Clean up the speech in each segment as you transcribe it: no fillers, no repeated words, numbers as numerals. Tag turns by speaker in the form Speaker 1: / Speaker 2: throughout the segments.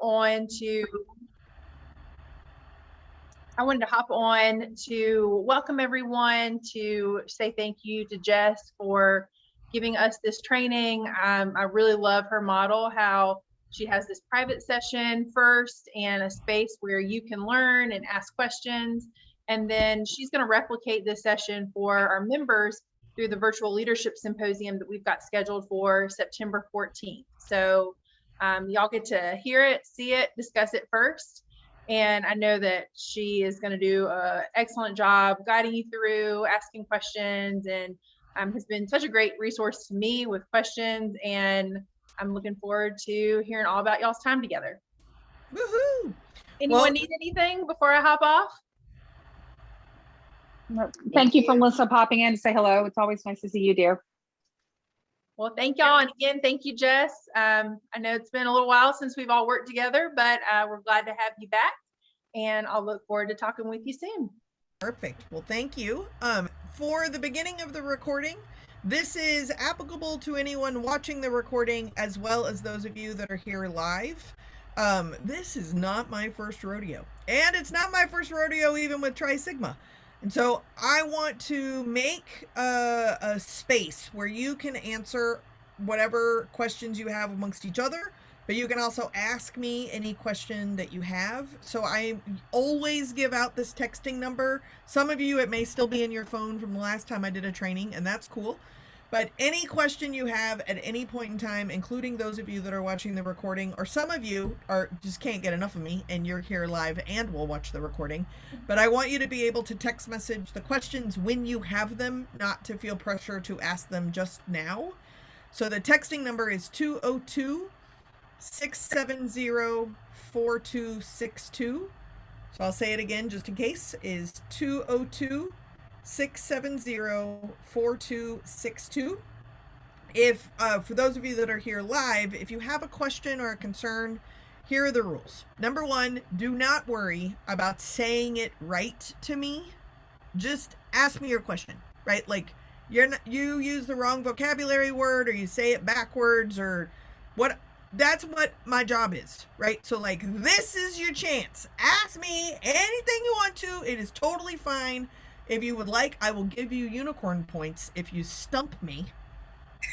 Speaker 1: on to I wanted to hop on to welcome everyone, to say thank you to Jess for giving us this training. I really love her model, how she has this private session first and a space where you can learn and ask questions. And then she's going to replicate this session for our members through the virtual leadership symposium that we've got scheduled for September 14th. So y'all get to hear it, see it, discuss it first. And I know that she is going to do an excellent job guiding you through, asking questions, and has been such a great resource to me with questions. And I'm looking forward to hearing all about y'all's time together.
Speaker 2: Woohoo!
Speaker 1: Anyone need anything before I hop off?
Speaker 3: Thank you for Melissa popping in to say hello. It's always nice to see you, dear.
Speaker 1: Well, thank y'all. And again, thank you, Jess. I know it's been a little while since we've all worked together, but we're glad to have you back. And I'll look forward to talking with you soon.
Speaker 2: Perfect. Well, thank you. For the beginning of the recording, this is applicable to anyone watching the recording as well as those of you that are here live. This is not my first rodeo, and it's not my first rodeo even with Tri Sigma. And so I want to make a space where you can answer whatever questions you have amongst each other, but you can also ask me any question that you have. So I always give out this texting number. Some of you, it may still be in your phone from the last time I did a training, and that's cool. But any question you have at any point in time, including those of you that are watching the recording, or some of you just can't get enough of me and you're here live and will watch the recording. But I want you to be able to text message the questions when you have them, not to feel pressure to ask them just now. So the texting number is 202-670-4262. So I'll say it again just in case, is 202-670-4262. If for those of you that are here live, if you have a question or a concern, here are the rules. Number one, do not worry about saying it right to me. Just ask me your question, right? Like you use the wrong vocabulary word, or you say it backwards, or what. That's what my job is, right? So like, this is your chance. Ask me anything you want to. It is totally fine. If you would like, I will give you unicorn points if you stump me.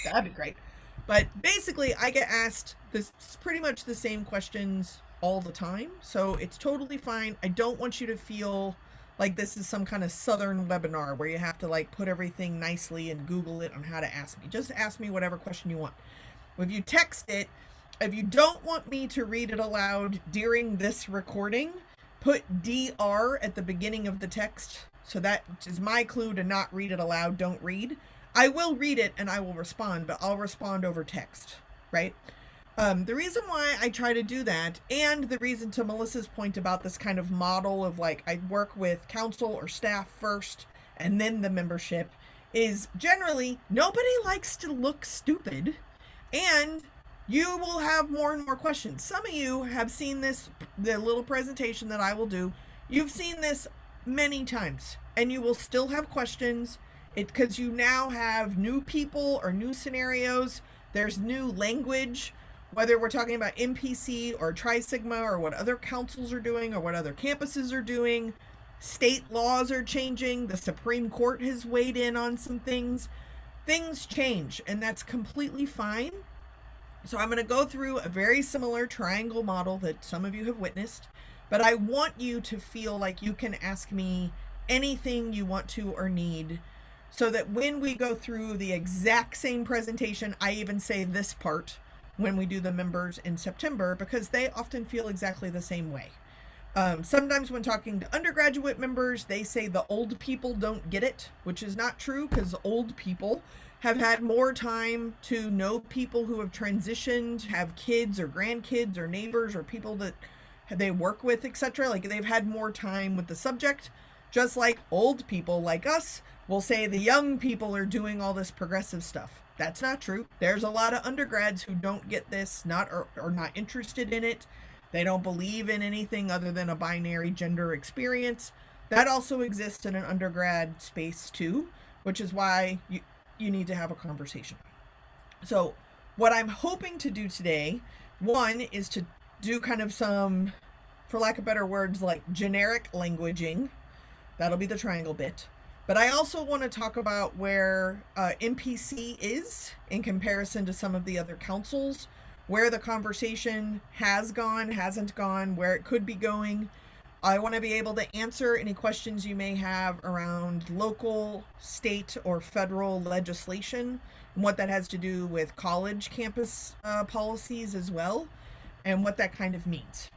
Speaker 2: That'd be great. But basically, I get asked pretty much the same questions all the time. So it's totally fine. I don't want you to feel like this is some kind of Southern webinar where you have to like put everything nicely and Google it on how to ask me. Just ask me whatever question you want. If you text it, if you don't want me to read it aloud during this recording, put DR at the beginning of the text. So that is my clue to not read it aloud. Don't read. I will read it and I will respond, but I'll respond over text, right? The reason why I try to do that, and the reason to Melissa's point about this kind of model of like, I work with council or staff first and then the membership, is generally nobody likes to look stupid, and you will have more and more questions. Some of you have seen this, the little presentation that I will do. You've seen this many times and you will still have questions. Because you now have new people or new scenarios. There's new language, whether we're talking about NPC or Tri Sigma or what other councils are doing or what other campuses are doing. State laws are changing. The Supreme Court has weighed in on some things. Things change, and that's completely fine. So I'm going to go through a very similar triangle model that some of you have witnessed, but I want you to feel like you can ask me anything you want to or need, so that when we go through the exact same presentation, I even say this part when we do the members in September, because they often feel exactly the same way. Sometimes when talking to undergraduate members, they say the old people don't get it, which is not true, because old people have had more time to know people who have transitioned, have kids or grandkids or neighbors or people that they work with, etc. Like, they've had more time with the subject, just like old people like us will say the young people are doing all this progressive stuff. That's not true. There's a lot of undergrads who don't get this, or not interested in it. They don't believe in anything other than a binary gender experience. That also exists in an undergrad space too, which is why you need to have a conversation. So what I'm hoping to do today, one, is to do kind of some, for lack of better words, like generic languaging. That'll be the triangle bit. But I also want to talk about where MPC is in comparison to some of the other councils, where the conversation has gone, hasn't gone, where it could be going. I want to be able to answer any questions you may have around local, state, or federal legislation, and what that has to do with college campus policies as well, and what that kind of means.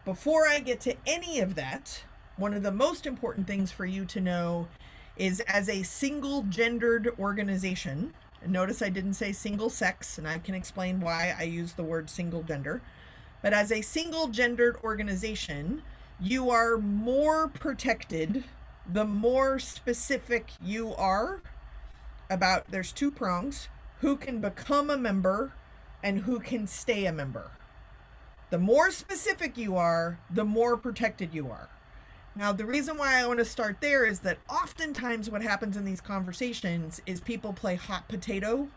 Speaker 2: Before I get to any of that, one of the most important things for you to know is, as a single gendered organization, and notice I didn't say single sex, and I can explain why I use the word single gender, but as a single gendered organization, you are more protected the more specific you are about, there's two prongs, who can become a member and who can stay a member. The more specific you are, the more protected you are. Now, the reason why I want to start there is that oftentimes what happens in these conversations is people play hot potato,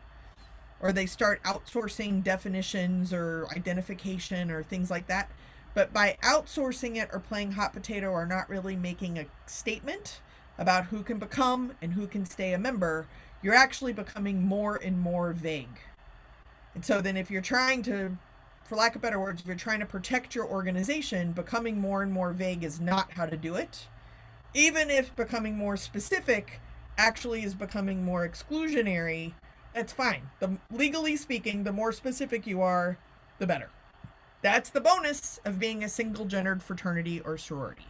Speaker 2: or they start outsourcing definitions or identification or things like that. But by outsourcing it or playing hot potato or not really making a statement about who can become and who can stay a member, you're actually becoming more and more vague. And so then if you're trying to, for lack of better words, if you're trying to protect your organization, becoming more and more vague is not how to do it. Even if becoming more specific actually is becoming more exclusionary, that's fine. Legally speaking, the more specific you are, the better. That's the bonus of being a single gendered fraternity or sorority.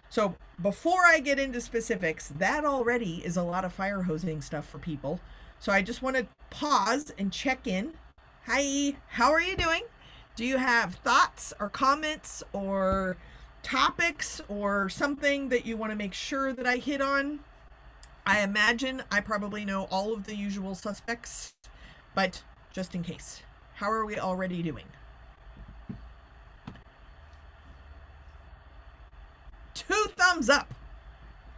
Speaker 2: So before I get into specifics, that already is a lot of fire hosing stuff for people. So I just want to pause and check in. Hi, how are you doing? Do you have thoughts or comments or topics or something that you want to make sure that I hit on? I imagine I probably know all of the usual suspects, but just in case. How are we already doing? 2 thumbs up.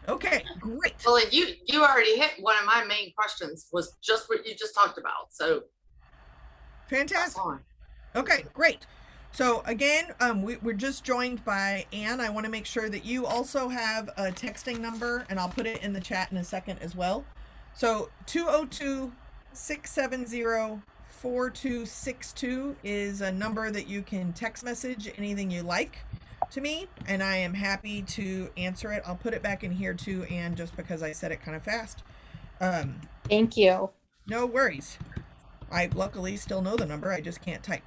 Speaker 2: Okay, great.
Speaker 4: Well, and you already hit one of my main questions, was just what you just talked about. So
Speaker 2: fantastic. Okay, great. So again, we're just joined by Anne. I want to make sure that you also have a texting number, and I'll put it in the chat in a second as well. So 202-670-4262 is a number that you can text message anything you like to me, and I am happy to answer it. I'll put it back in here too, Anne, just because I said it kind of fast.
Speaker 3: Thank you.
Speaker 2: No worries. I luckily still know the number, I just can't type.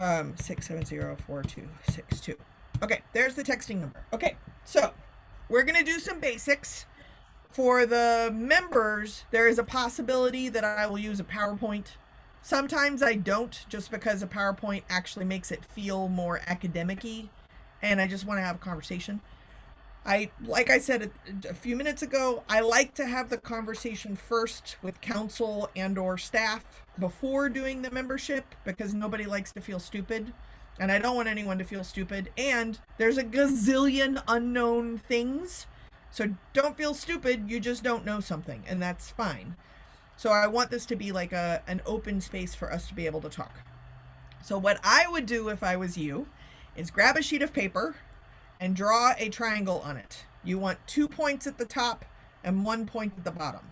Speaker 2: 670-4262. Okay, there's the texting number. Okay, so we're gonna do some basics. For the members, there is a possibility that I will use a PowerPoint. Sometimes I don't, just because a PowerPoint actually makes it feel more academic-y, and I just want to have a conversation. Like I said a few minutes ago, I like to have the conversation first with council and or staff before doing the membership, because nobody likes to feel stupid, and I don't want anyone to feel stupid, and there's a gazillion unknown things, so don't feel stupid. You just don't know something, and that's fine. So I want this to be like an open space for us to be able to talk. So what I would do if I was you is grab a sheet of paper and draw a triangle on it. You want 2 points at the top and 1 point at the bottom.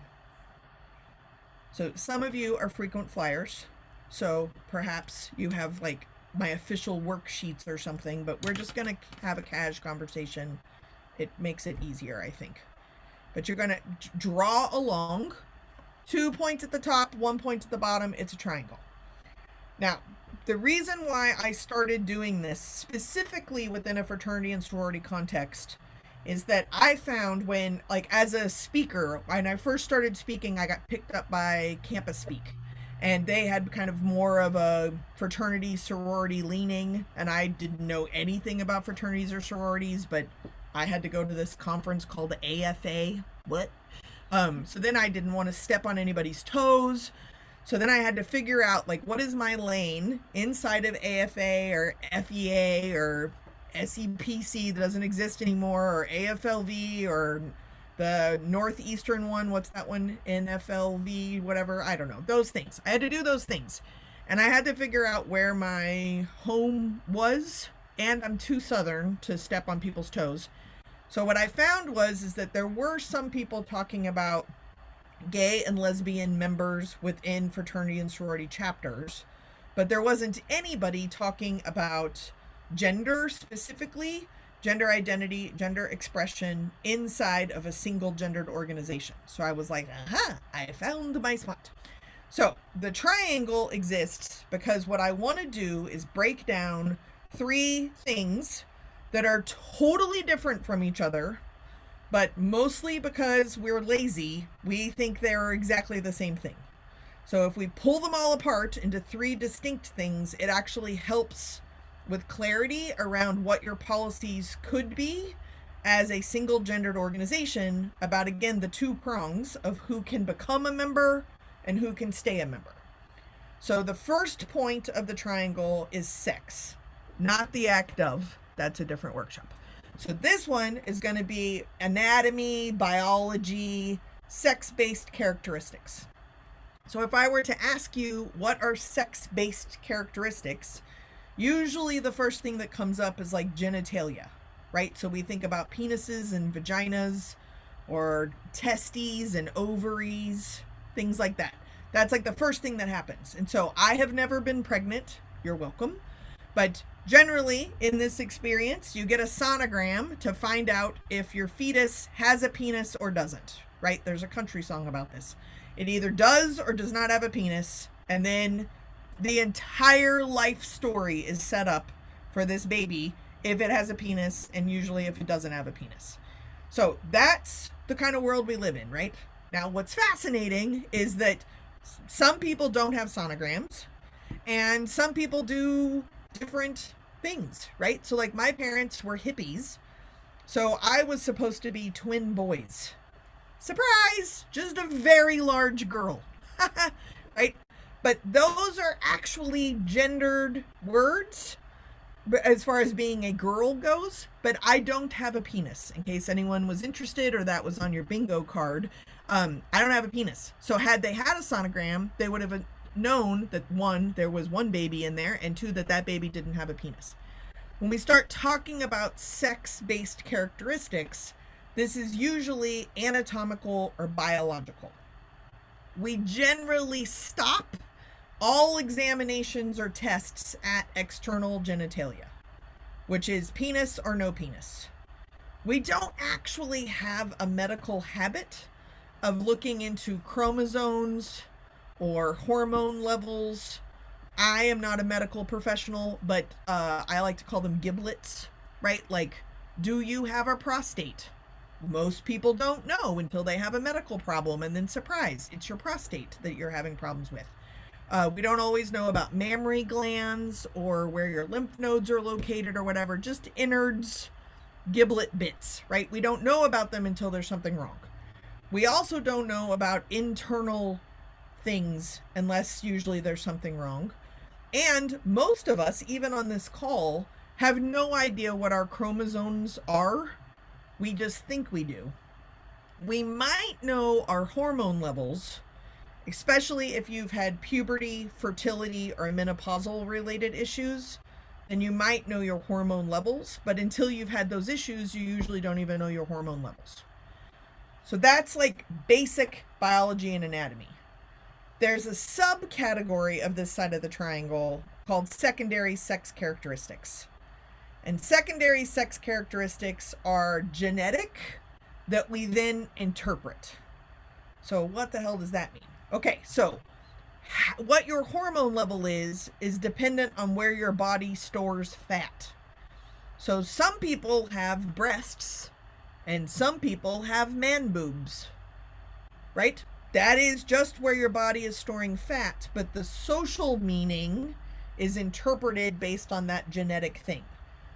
Speaker 2: So some of you are frequent flyers, so perhaps you have like my official worksheets or something, but we're just gonna have a cash conversation. It makes it easier, I think. But you're gonna draw along, 2 points at the top, 1 point at the bottom. It's a triangle. Now, the reason why I started doing this specifically within a fraternity and sorority context is that I found when, like, as a speaker, when I first started speaking, I got picked up by Campus Speak, and they had kind of more of a fraternity sorority leaning, and I didn't know anything about fraternities or sororities, but I had to go to this conference called AFA. What? So then I didn't want to step on anybody's toes. So then I had to figure out, like, what is my lane inside of AFA or FEA or SEPC that doesn't exist anymore, or AFLV, or the Northeastern one, what's that one, NFLV, whatever, I don't know, those things. I had to do those things. And I had to figure out where my home was, and I'm too Southern to step on people's toes. So what I found is that there were some people talking about gay and lesbian members within fraternity and sorority chapters, but there wasn't anybody talking about gender specifically, gender identity, gender expression inside of a single gendered organization. So I was like, aha, I found my spot. So the triangle exists because what I want to do is break down 3 things that are totally different from each other, but mostly because we're lazy, we think they're exactly the same thing. So if we pull them all apart into 3 distinct things, it actually helps with clarity around what your policies could be as a single gendered organization about, again, the 2 prongs of who can become a member and who can stay a member. So the first point of the triangle is sex, not the act of. That's a different workshop. So this one is going to be anatomy, biology, sex-based characteristics. So if I were to ask you what are sex-based characteristics, usually the first thing that comes up is like genitalia, right? So we think about penises and vaginas, or testes and ovaries, things like that. That's like the first thing that happens. And so I have never been pregnant. You're welcome. But generally in this experience, you get a sonogram to find out if your fetus has a penis or doesn't, right? There's a country song about this. It either does or does not have a penis. And then the entire life story is set up for this baby if it has a penis, and usually if it doesn't have a penis. So that's the kind of world we live in, right? Now, what's fascinating is that some people don't have sonograms, and some people do different things, right? So like my parents were hippies, so I was supposed to be twin boys. Surprise! Just a very large girl, right? But those are actually gendered words as far as being a girl goes, but I don't have a penis, in case anyone was interested or that was on your bingo card. I don't have a penis. So had they had a sonogram, they would have known that 1, there was 1 baby in there, and 2, that that baby didn't have a penis. When we start talking about sex-based characteristics, this is usually anatomical or biological. We generally stop all examinations or tests at external genitalia, which is penis or no penis. We don't actually have a medical habit of looking into chromosomes or hormone levels. I am not a medical professional, but I like to call them giblets, right? Like, do you have a prostate? Most people don't know until they have a medical problem, and then surprise, it's your prostate that you're having problems with. We don't always know about mammary glands or where your lymph nodes are located or whatever, just innards, giblet bits, right? We don't know about them until there's something wrong. We also don't know about internal things unless usually there's something wrong. And most of us, even on this call, have no idea what our chromosomes are. We just think we do. We might know our hormone levels, especially if you've had puberty, fertility, or menopausal related issues, then you might know your hormone levels, but until you've had those issues, you usually don't even know your hormone levels. So that's like basic biology and anatomy. There's a subcategory of this side of the triangle called secondary sex characteristics. And secondary sex characteristics are genetic that we then interpret. So what the hell does that mean? Okay, so what your hormone level is dependent on where your body stores fat. So some people have breasts and some people have man boobs, right? That is just where your body is storing fat, but the social meaning is interpreted based on that genetic thing.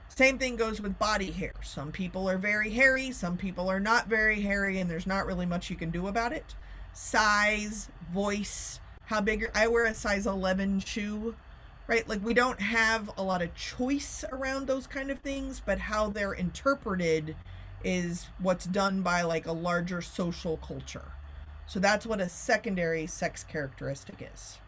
Speaker 2: Same thing goes with body hair. Some people are very hairy, some people are not very hairy, and there's not really much you can do about it. Size, voice, how big I wear a size 11 shoe, right? Like, we don't have a lot of choice around those kind of things, but how they're interpreted is what's done by like a larger social culture. So that's what a secondary sex characteristic is.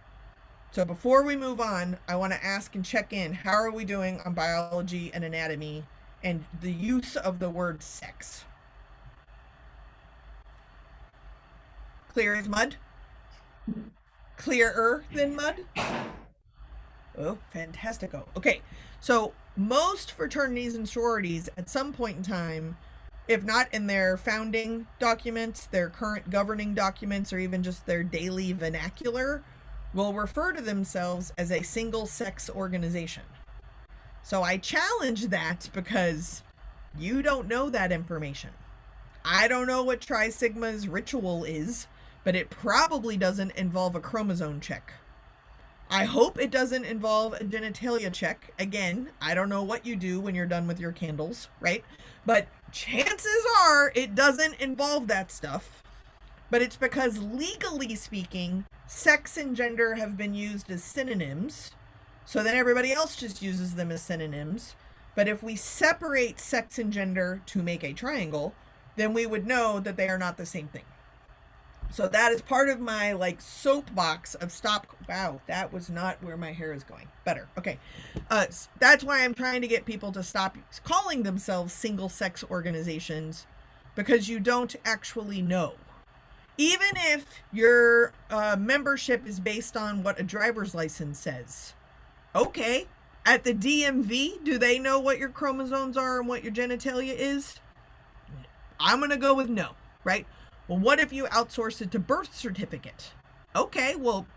Speaker 2: So before we move on, I want to ask and check in. How are we doing on biology and anatomy and the use of the word sex? Clear as mud? Clearer than mud? Oh, fantastico. Okay, so most fraternities and sororities at some point in time, if not in their founding documents, their current governing documents, or even just their daily vernacular, will refer to themselves as a single-sex organization. So I challenge that because you don't know that information. I don't know what Tri Sigma's ritual is, but it probably doesn't involve a chromosome check. I hope it doesn't involve a genitalia check. Again, I don't know what you do when you're done with your candles, right? But chances are it doesn't involve that stuff. But it's because legally speaking, sex and gender have been used as synonyms. So then everybody else just uses them as synonyms. But if we separate sex and gender to make a triangle, then we would know that they are not the same thing. So that is part of my soapbox of stop. Wow, that was not where my hair is going. Better. Okay. That's why I'm trying to get people to stop calling themselves single sex organizations, because you don't actually know. Even if your membership is based on what a driver's license says. Okay. At the DMV, do they know what your chromosomes are and what your genitalia is? I'm going to go with no, right? Well, what if you outsource it to birth certificate? Okay, well,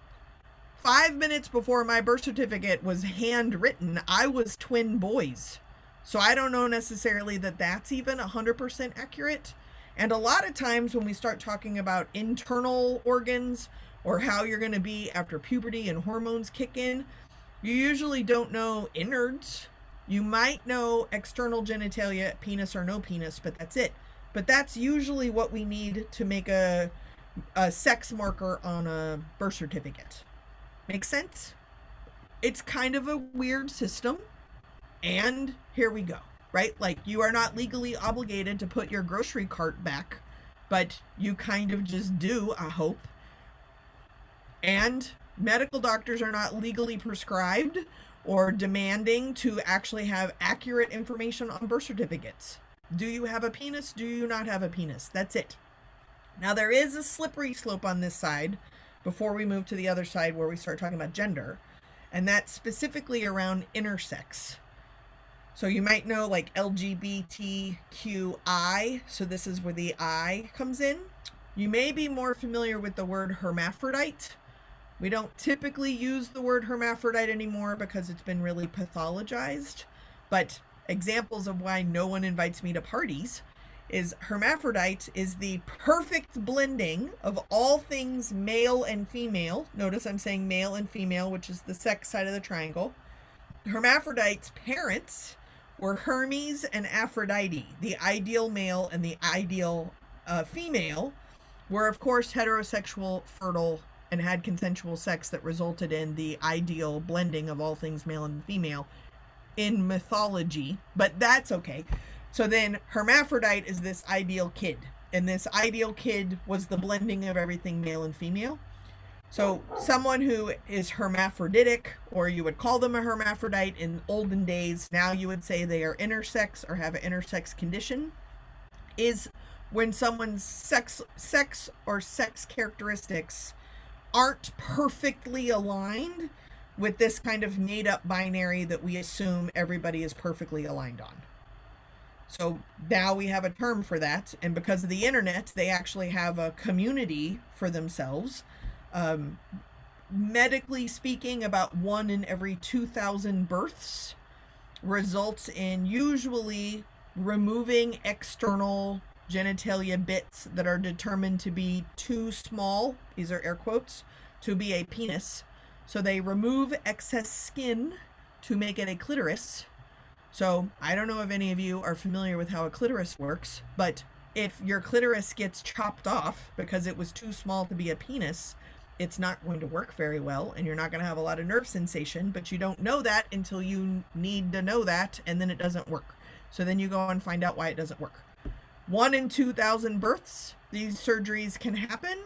Speaker 2: 5 minutes before my birth certificate was handwritten, I was twin boys. So I don't know necessarily that that's even 100% accurate. And a lot of times when we start talking about internal organs or how you're going to be after puberty and hormones kick in, you usually don't know innards. You might know external genitalia, penis or no penis, but that's it. But that's usually what we need to make a sex marker on a birth certificate. Make sense? It's kind of a weird system. And here we go, right? You are not legally obligated to put your grocery cart back, but you kind of just do, I hope. And medical doctors are not legally prescribed or demanding to actually have accurate information on birth certificates. Do you have a penis? Do you not have a penis? That's it. Now, there is a slippery slope on this side before we move to the other side where we start talking about gender, and that's specifically around intersex. So you might know LGBTQI, so this is where the I comes in. You may be more familiar with the word hermaphrodite. We don't typically use the word hermaphrodite anymore because it's been really pathologized, but examples of why no one invites me to parties is hermaphrodite is the perfect blending of all things male and female. Notice I'm saying male and female, which is the sex side of the triangle. Hermaphrodite's parents were Hermes and Aphrodite. The ideal male and the ideal female were, of course, heterosexual, fertile, and had consensual sex that resulted in the ideal blending of all things male and female in mythology, but that's okay. So then hermaphrodite is this ideal kid, and this ideal kid was the blending of everything male and female. So someone who is hermaphroditic, or you would call them a hermaphrodite in olden days, now you would say they are intersex or have an intersex condition, is when someone's sex or sex characteristics aren't perfectly aligned with this kind of made up binary that we assume everybody is perfectly aligned on. So now we have a term for that, and because of the internet, they actually have a community for themselves. Medically speaking, about 1 in every 2,000 births results in usually removing external genitalia bits that are determined to be too small, these are air quotes, to be a penis. So they remove excess skin to make it a clitoris. So I don't know if any of you are familiar with how a clitoris works, but if your clitoris gets chopped off because it was too small to be a penis, it's not going to work very well, and you're not going to have a lot of nerve sensation, but you don't know that until you need to know that, and then it doesn't work. So then you go and find out why it doesn't work. 1 in 2,000 births, these surgeries can happen.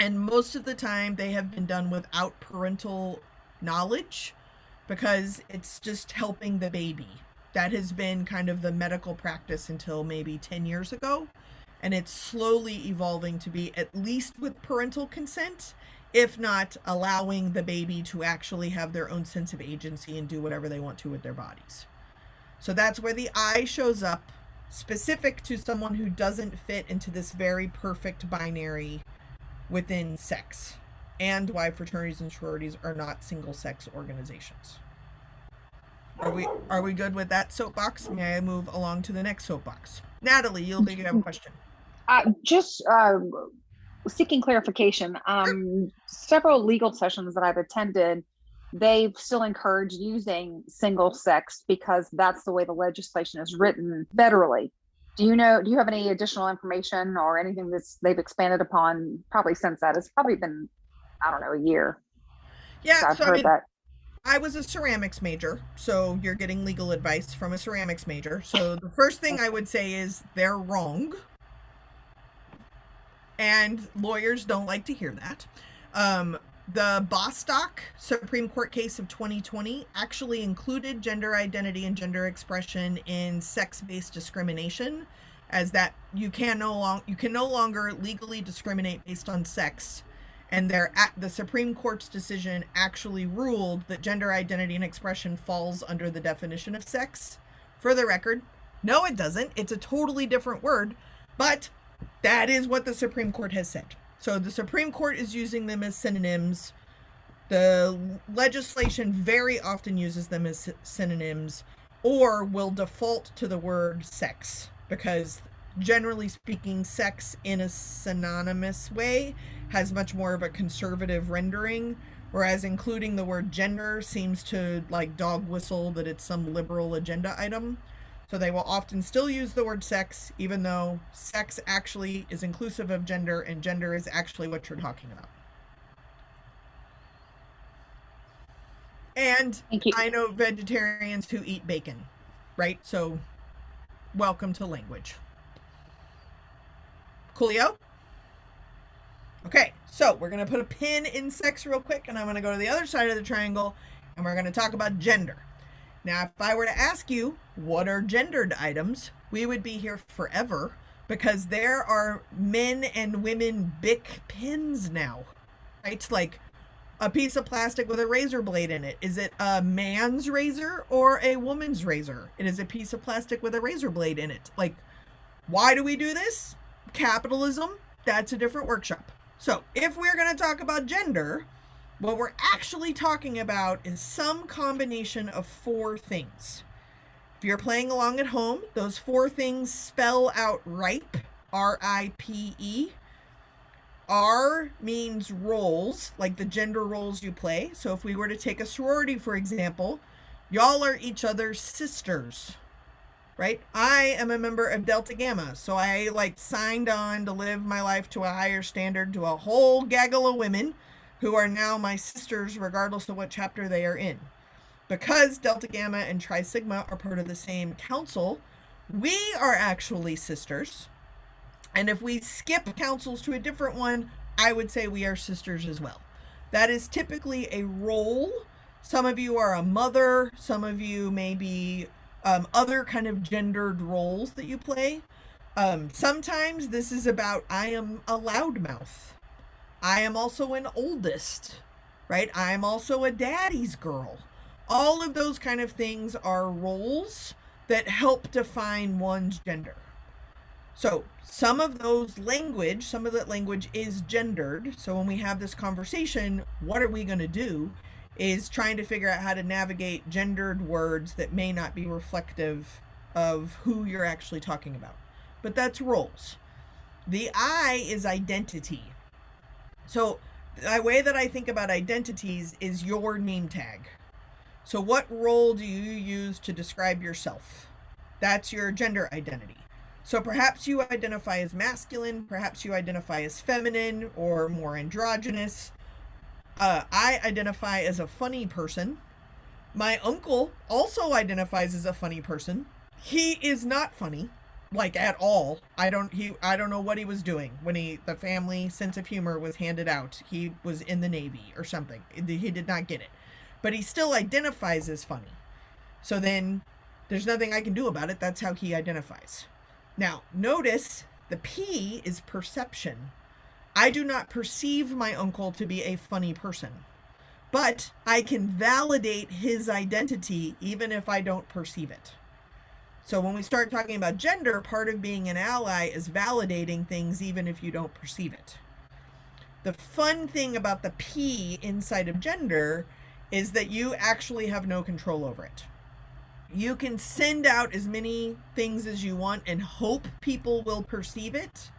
Speaker 2: And most of the time they have been done without parental knowledge because it's just helping the baby. That has been kind of the medical practice until maybe 10 years ago. And it's slowly evolving to be at least with parental consent, if not allowing the baby to actually have their own sense of agency and do whatever they want to with their bodies. So that's where the I shows up, specific to someone who doesn't fit into this very perfect binary within sex, and why fraternities and sororities are not single-sex organizations. Are we good with that soapbox? May I move along to the next soapbox? Natalie, you look like you have a question.
Speaker 3: Just seeking clarification. Several legal sessions that I've attended, they've still encouraged using single sex because that's the way the legislation is written federally. Do you have any additional information or anything they've expanded upon probably since that? It's probably been, I don't know, a year.
Speaker 2: Yeah,
Speaker 3: I've heard that.
Speaker 2: I was a ceramics major, so you're getting legal advice from a ceramics major. So the first thing I would say is they're wrong. And lawyers don't like to hear that. The Bostock Supreme Court case of 2020 actually included gender identity and gender expression in sex-based discrimination, as that you can no longer legally discriminate based on sex. And the Supreme Court's decision actually ruled that gender identity and expression falls under the definition of sex. For the record, no, it doesn't. It's a totally different word, but that is what the Supreme Court has said. So the Supreme Court is using them as synonyms. The legislation very often uses them as synonyms, or will default to the word sex, because generally speaking, sex in a synonymous way has much more of a conservative rendering, whereas including the word gender seems to like dog whistle that it's some liberal agenda item. So they will often still use the word sex, even though sex actually is inclusive of gender, and gender is actually what you're talking about. And I know vegetarians who eat bacon, right? So welcome to language. Coolio? Okay, so we're going to put a pin in sex real quick, and I'm going to go to the other side of the triangle, and we're going to talk about gender. Now, if I were to ask you, what are gendered items, we would be here forever, because there are men and women Bic pins now, right? Like a piece of plastic with a razor blade in it. Is it a man's razor or a woman's razor? It is a piece of plastic with a razor blade in it. Like, why do we do this? Capitalism, that's a different workshop. So if we're going to talk about gender, what we're actually talking about is some combination of 4 things. If you're playing along at home, those 4 things spell out RIPE, R-I-P-E. R means roles, like the gender roles you play. So if we were to take a sorority, for example, y'all are each other's sisters, right? I am a member of Delta Gamma, so I signed on to live my life to a higher standard to a whole gaggle of women who are now my sisters regardless of what chapter they are in. Because Delta Gamma and Tri Sigma are part of the same council, we are actually sisters. And if we skip councils to a different one, I would say we are sisters as well. That is typically a role. Some of you are a mother, some of you may be other kind of gendered roles that you play. Sometimes this is about, I am a loudmouth. I am also an oldest, right? I am also a daddy's girl. All of those kind of things are roles that help define one's gender. So some of that language is gendered. So when we have this conversation, what are we going to do is trying to figure out how to navigate gendered words that may not be reflective of who you're actually talking about. But that's roles. The I is identity. So the way that I think about identities is your name tag. So what role do you use to describe yourself? That's your gender identity. So perhaps you identify as masculine, perhaps you identify as feminine or more androgynous. I identify as a funny person. My uncle also identifies as a funny person. He is not funny, like at all. I don't know what he was doing when the family sense of humor was handed out. He was in the Navy or something. He did not get it. But he still identifies as funny. So then there's nothing I can do about it. That's how he identifies. Now, notice the P is perception. I do not perceive my uncle to be a funny person, but I can validate his identity even if I don't perceive it. So when we start talking about gender, part of being an ally is validating things even if you don't perceive it. The fun thing about the P inside of gender is that you actually have no control over it. You can send out as many things as you want and hope people will perceive it,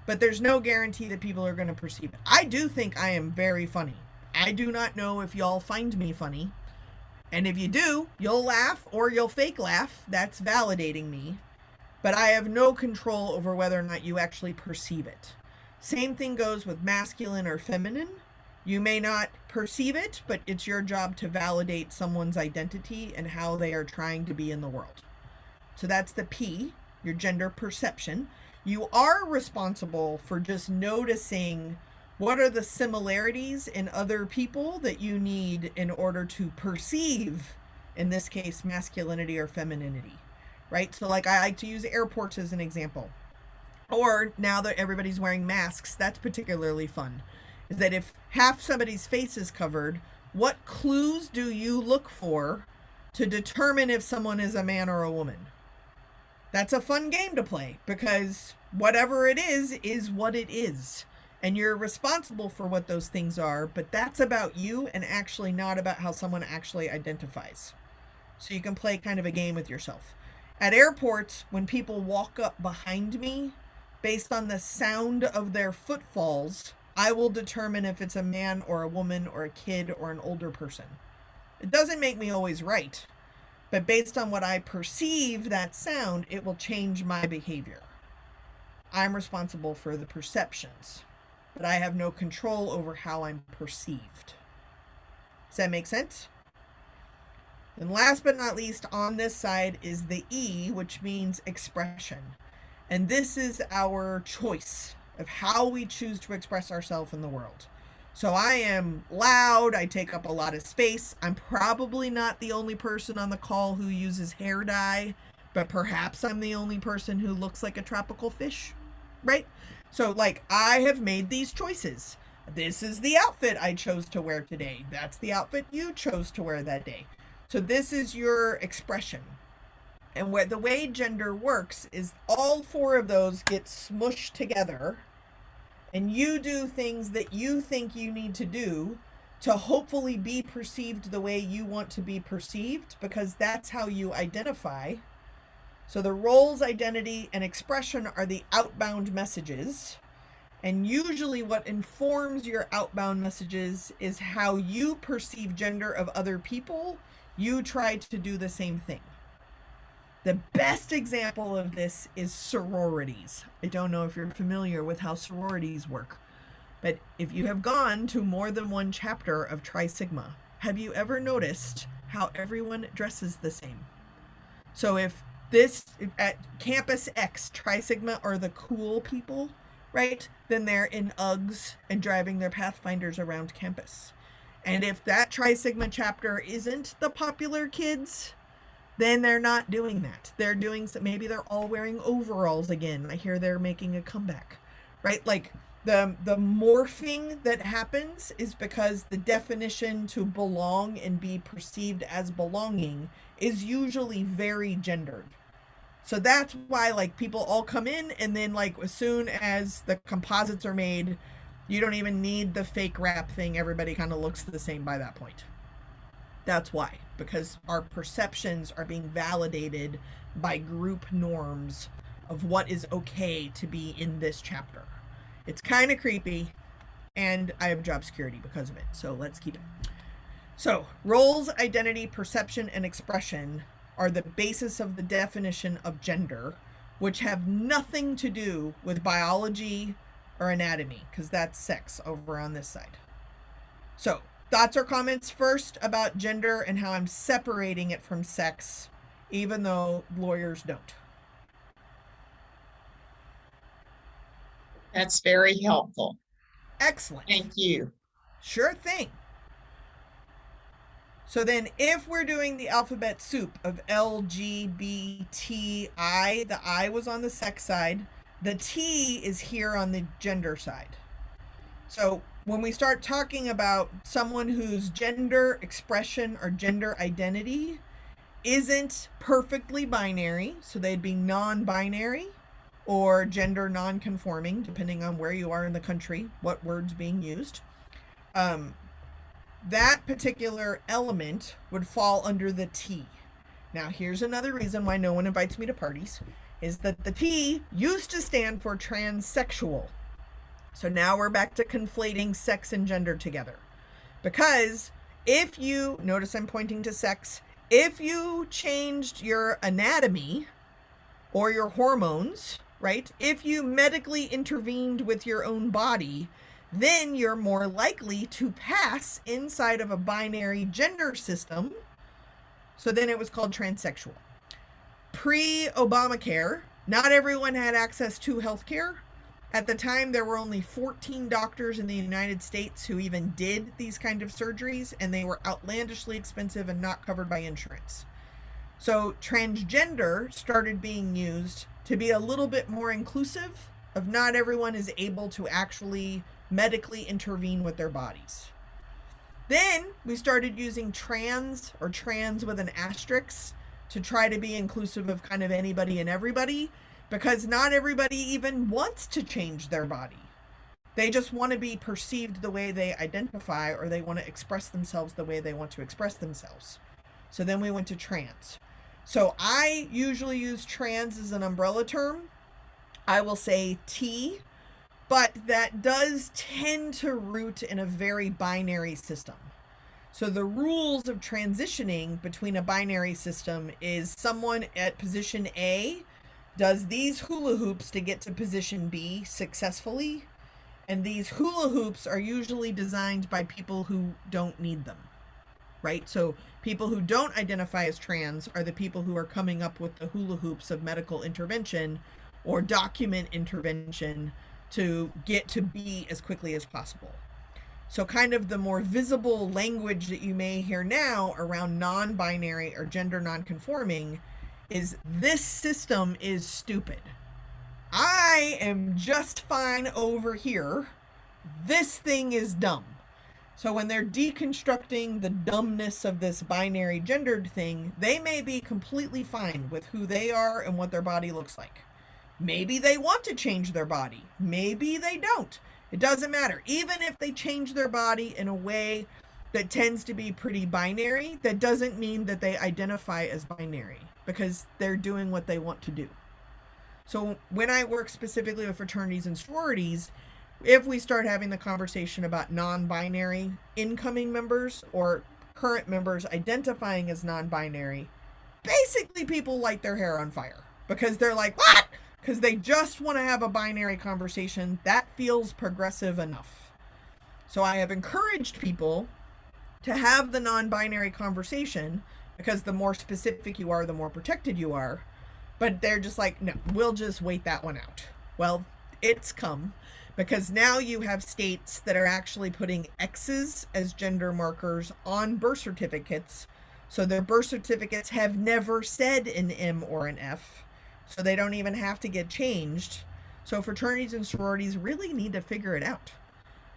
Speaker 2: but there's no guarantee that people are going to perceive it. I do think I am very funny. I do not know if y'all find me funny. And if you do, you'll laugh or you'll fake laugh. That's validating me. But I have no control over whether or not you actually perceive it. Same thing goes with masculine or feminine. You may not perceive it, but it's your job to validate someone's identity and how they are trying to be in the world. So that's the P, your gender perception. You are responsible for just noticing what are the similarities in other people that you need in order to perceive, in this case, masculinity or femininity, right? So like I like to use airports as an example. Or now that everybody's wearing masks, that's particularly fun. Is that if half somebody's face is covered, what clues do you look for to determine if someone is a man or a woman? That's a fun game to play because whatever it is what it is. And you're responsible for what those things are, but that's about you and actually not about how someone actually identifies. So you can play kind of a game with yourself. At airports, when people walk up behind me, based on the sound of their footfalls, I will determine if it's a man or a woman or a kid or an older person. It doesn't make me always right, but based on what I perceive that sound, it will change my behavior. I'm responsible for the perceptions, but I have no control over how I'm perceived. Does that make sense? And last but not least on this side is the E, which means expression. And this is our choice of how we choose to express ourselves in the world. So I am loud, I take up a lot of space. I'm probably not the only person on the call who uses hair dye, but perhaps I'm the only person who looks like a tropical fish, right? So like I have made these choices. This is the outfit I chose to wear today. That's the outfit you chose to wear that day. So this is your expression. And the way gender works is all four of those get smushed together and you do things that you think you need to do to hopefully be perceived the way you want to be perceived, because that's how you identify. So the roles, identity, and expression are the outbound messages. And usually what informs your outbound messages is how you perceive gender of other people. You try to do the same thing. The best example of this is sororities. I don't know if you're familiar with how sororities work, but if you have gone to more than one chapter of Tri Sigma, have you ever noticed how everyone dresses the same? So if at Campus X, Tri Sigma are the cool people, right? Then they're in Uggs and driving their Pathfinders around campus. And if that Tri Sigma chapter isn't the popular kids, then they're not doing that. They're doing, maybe they're all wearing overalls again. I hear they're making a comeback, right? Like the morphing that happens is because the definition to belong and be perceived as belonging is usually very gendered. So that's why like people all come in and then like as soon as the composites are made, you don't even need the fake wrap thing. Everybody kind of looks the same by that point. That's why, because our perceptions are being validated by group norms of what is okay to be in this chapter. It's kind of creepy, and I have job security because of it, so let's keep it. So, roles, identity, perception, and expression are the basis of the definition of gender, which have nothing to do with biology or anatomy, because that's sex over on this side. So, thoughts or comments first about gender and how I'm separating it from sex, even though lawyers don't?
Speaker 5: That's very helpful.
Speaker 2: Excellent.
Speaker 5: Thank you.
Speaker 2: Sure thing. So then if we're doing the alphabet soup of LGBTI, the I was on the sex side, the T is here on the gender side. So when we start talking about someone whose gender expression or gender identity isn't perfectly binary, so they'd be non-binary or gender non-conforming, depending on where you are in the country, what word's being used, that particular element would fall under the T. Now, here's another reason why no one invites me to parties, is that the T used to stand for transsexual. So now we're back to conflating sex and gender together. Because if you, notice I'm pointing to sex, if you changed your anatomy or your hormones, right? If you medically intervened with your own body, then you're more likely to pass inside of a binary gender system. So then it was called transsexual. Pre-Obamacare, not everyone had access to healthcare. At the time, there were only 14 doctors in the United States who even did these kind of surgeries, and they were outlandishly expensive and not covered by insurance. So transgender started being used to be a little bit more inclusive of not everyone is able to actually medically intervene with their bodies. Then we started using trans or trans with an asterisk to try to be inclusive of kind of anybody and everybody, because not everybody even wants to change their body. They just want to be perceived the way they identify, or they want to express themselves the way they want to express themselves. So then we went to trans. So I usually use trans as an umbrella term. I will say T, but that does tend to root in a very binary system. So the rules of transitioning between a binary system is someone at position A does these hula hoops to get to position B successfully, and these hula hoops are usually designed by people who don't need them, right? So people who don't identify as trans are the people who are coming up with the hula hoops of medical intervention or document intervention to get to B as quickly as possible. So kind of the more visible language that you may hear now around non-binary or gender non-conforming is this system is stupid. I am just fine over here. This thing is dumb. So when they're deconstructing the dumbness of this binary gendered thing, they may be completely fine with who they are and what their body looks like. Maybe they want to change their body. Maybe they don't. It doesn't matter. Even if they change their body in a way that tends to be pretty binary, that doesn't mean that they identify as binary, because they're doing what they want to do. So when I work specifically with fraternities and sororities, if we start having the conversation about non-binary incoming members or current members identifying as non-binary, basically people light their hair on fire because they're like, what? Because they just want to have a binary conversation that feels progressive enough. So I have encouraged people to have the non-binary conversation, because the more specific you are, the more protected you are. But they're just like, no, we'll just wait that one out. Well, it's come, because now you have states that are actually putting X's as gender markers on birth certificates. So their birth certificates have never said an M or an F. So they don't even have to get changed. So fraternities and sororities really need to figure it out.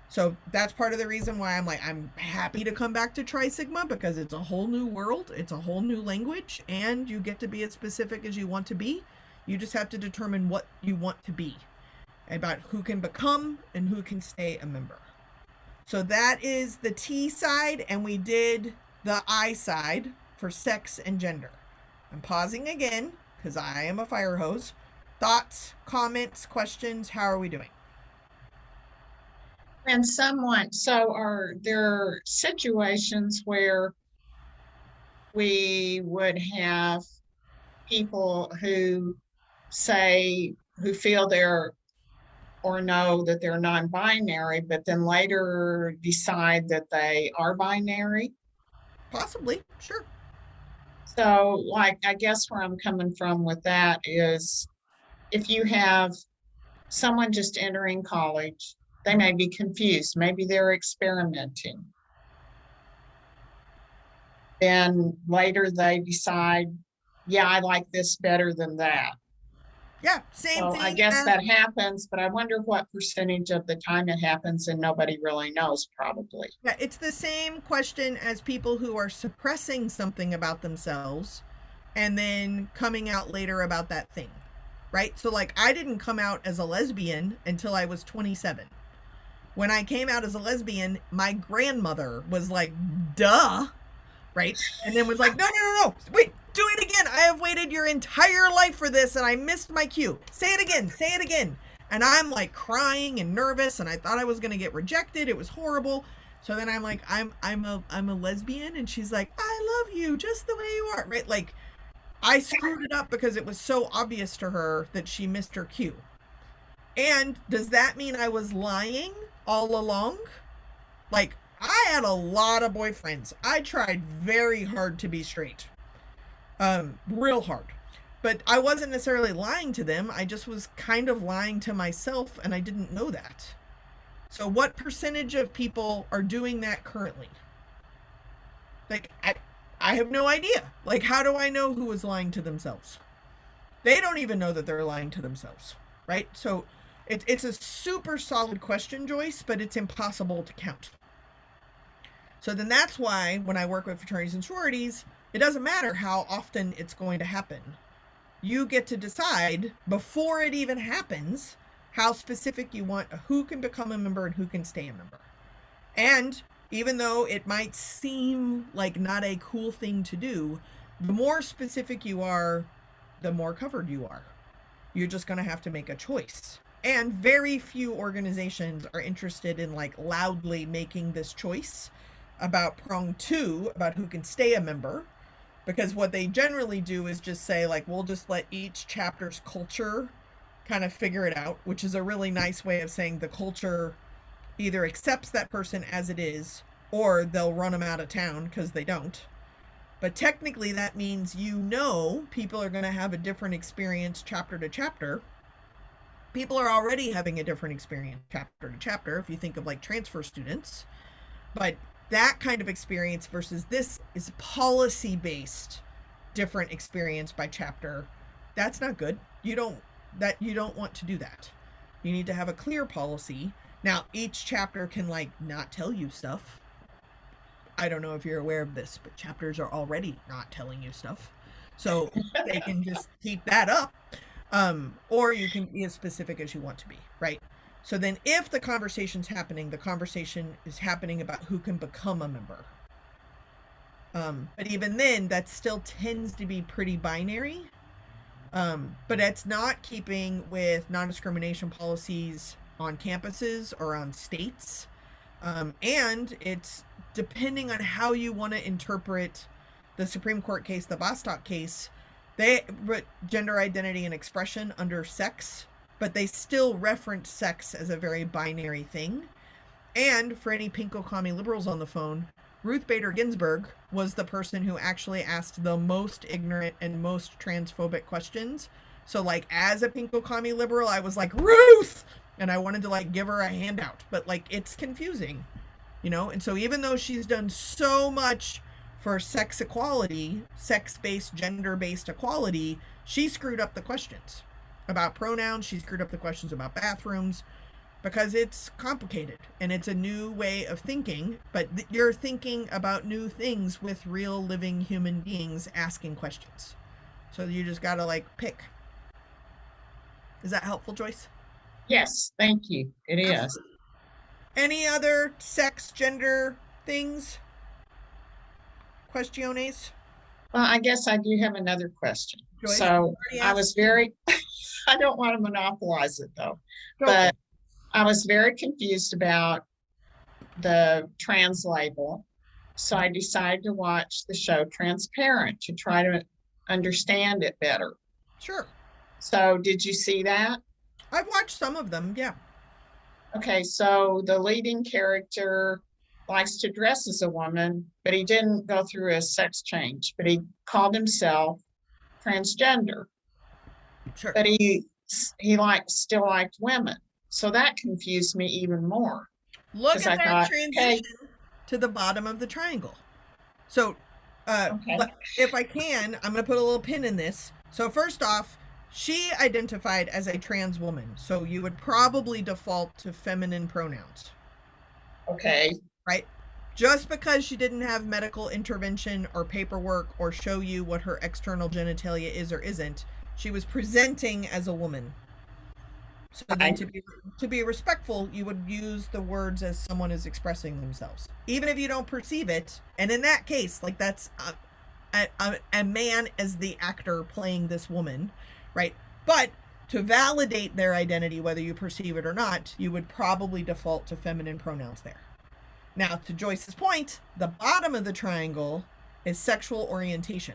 Speaker 2: So that's part of the reason why I'm happy to come back to Tri Sigma, because it's a whole new world, it's a whole new language, and you get to be as specific as you want to be. You just have to determine what you want to be, about who can become and who can stay a member. So that is the T side, and we did the I side for sex and gender. I'm pausing again, because I am a fire hose. Thoughts, comments, questions, how are we doing?
Speaker 5: And so are there situations where we would have people who feel they're or know that they're non-binary, but then later decide that they are binary?
Speaker 2: Possibly, sure.
Speaker 5: So, like, I guess where I'm coming from with that is if you have someone just entering college, they may be confused, maybe they're experimenting. Then later they decide, yeah, I like this better than that.
Speaker 2: Yeah, same
Speaker 5: So
Speaker 2: thing.
Speaker 5: I guess
Speaker 2: as-
Speaker 5: that happens, but I wonder what percentage of the time it happens and nobody really knows probably.
Speaker 2: Yeah, it's the same question as people who are suppressing something about themselves and then coming out later about that thing, right? So, like, I didn't come out as a lesbian until I was 27. When I came out as a lesbian, my grandmother was like, duh, right? And then was like, no, wait, do it again. I have waited your entire life for this and I missed my cue. Say it again. And I'm like crying and nervous and I thought I was going to get rejected. It was horrible. So then I'm like, I'm a lesbian, and she's like, I love you just the way you are, right? Like, I screwed it up because it was so obvious to her that she missed her cue. And does that mean I was lying all along? Like, I had a lot of boyfriends. I tried very hard to be straight. Real hard. But I wasn't necessarily lying to them. I just was kind of lying to myself, and I didn't know that. So what percentage of people are doing that currently? Like, I have no idea. Like, how do I know who is lying to themselves? They don't even know that they're lying to themselves, right? So it's a super solid question, Joyce, but it's impossible to count. So then that's why when I work with fraternities and sororities, it doesn't matter how often it's going to happen. You get to decide before it even happens how specific you want who can become a member and who can stay a member. And even though it might seem like not a cool thing to do, the more specific you are, the more covered you are. You're just going to have to make a choice. And very few organizations are interested in like loudly making this choice about prong 2, about who can stay a member. Because what they generally do is just say, like, we'll just let each chapter's culture kind of figure it out, which is a really nice way of saying the culture either accepts that person as it is, or they'll run them out of town because they don't. But technically that means, you know, people are going to have a different experience chapter to chapter. People are already having a different experience chapter to chapter, if you think of like transfer students. But that kind of experience versus this is policy-based different experience by chapter. That's not good. You don't want to do that. You need to have a clear policy. Now, each chapter can like not tell you stuff. I don't know if you're aware of this, but chapters are already not telling you stuff. So they can just keep that up. Or you can be as specific as you want to be, right? So then if the conversation's happening, the conversation is happening about who can become a member. But even then, that still tends to be pretty binary. But it's not keeping with non-discrimination policies on campuses or on states. And it's depending on how you want to interpret the Supreme Court case, the Bostock case. They put gender identity and expression under sex, but they still reference sex as a very binary thing. And for any pinko commie liberals on the phone, Ruth Bader Ginsburg was the person who actually asked the most ignorant and most transphobic questions. So like, as a pinko commie liberal, I was like, Ruth! And I wanted to like give her a handout, but like, it's confusing, you know? And so even though she's done so much for sex equality, sex-based, gender-based equality, she screwed up the questions about pronouns. She screwed up the questions about bathrooms, because it's complicated and it's a new way of thinking, but you're thinking about new things with real living human beings asking questions. So you just gotta like pick. Is that helpful, Joyce?
Speaker 5: Yes, thank you. It is.
Speaker 2: Absolutely. Any other sex, gender things? Questiones?
Speaker 5: Well, I guess I do have another question.
Speaker 2: Joyce,
Speaker 5: So
Speaker 2: already
Speaker 5: I
Speaker 2: asked.
Speaker 5: was very, I don't want to monopolize it though,
Speaker 2: Go for
Speaker 5: but
Speaker 2: it.
Speaker 5: I was very confused about the trans label. So I decided to watch the show Transparent to try to understand it better.
Speaker 2: Sure.
Speaker 5: So did you see that?
Speaker 2: I've watched some of them, yeah.
Speaker 5: Okay, so the leading character likes to dress as a woman, but he didn't go through a sex change, but he called himself transgender.
Speaker 2: Sure.
Speaker 5: But he still liked women. So that confused me even more.
Speaker 2: Look
Speaker 5: 'Cause
Speaker 2: at
Speaker 5: I
Speaker 2: that
Speaker 5: thought,
Speaker 2: transition to the bottom of the triangle. So,
Speaker 5: Okay.
Speaker 2: if I can, I'm going to put a little pin in this. So first off, she identified as a trans woman. So you would probably default to feminine pronouns,
Speaker 5: Okay.
Speaker 2: right? Just because she didn't have medical intervention or paperwork or show you what her external genitalia is or isn't, she was presenting as a woman. So then to be respectful, you would use the words as someone is expressing themselves, even if you don't perceive it. And in that case, like that's a man as the actor playing this woman, right? But to validate their identity, whether you perceive it or not, you would probably default to feminine pronouns there. Now, to Joyce's point, the bottom of the triangle is sexual orientation.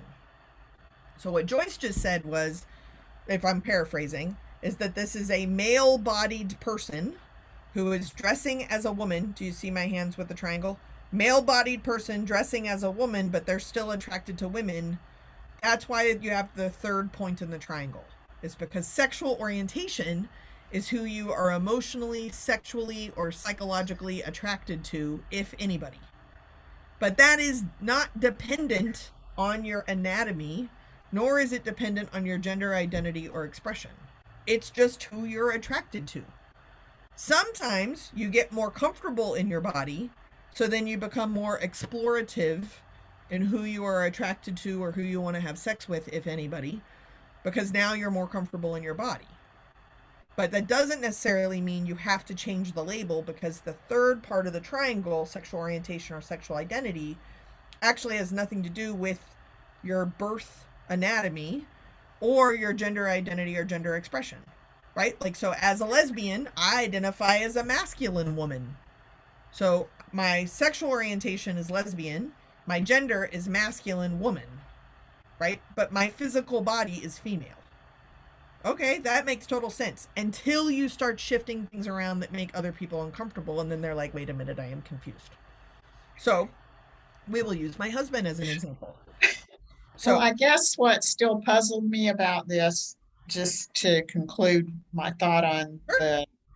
Speaker 2: So what Joyce just said was, if I'm paraphrasing, is that this is a male-bodied person who is dressing as a woman. Do you see my hands with the triangle? Male-bodied person dressing as a woman, but they're still attracted to women. That's why you have the third point in the triangle. It's because sexual orientation is who you are emotionally, sexually, or psychologically attracted to, if anybody. But that is not dependent on your anatomy, nor is it dependent on your gender identity or expression. It's just who you're attracted to. Sometimes you get more comfortable in your body, so then you become more explorative in who you are attracted to or who you want to have sex with, if anybody, because now you're more comfortable in your body. But that doesn't necessarily mean you have to change the label, because the third part of the triangle, sexual orientation or sexual identity, actually has nothing to do with your birth anatomy or your gender identity or gender expression, right? Like, so as a lesbian, I identify as a masculine woman. So my sexual orientation is lesbian, my gender is masculine woman, right? But my physical body is female. Okay, that makes total sense until you start shifting things around that make other people uncomfortable, and then they're like, wait a minute, I am confused. So we will use my husband as an example.
Speaker 5: So I guess what still puzzled me about this, just to conclude my thought on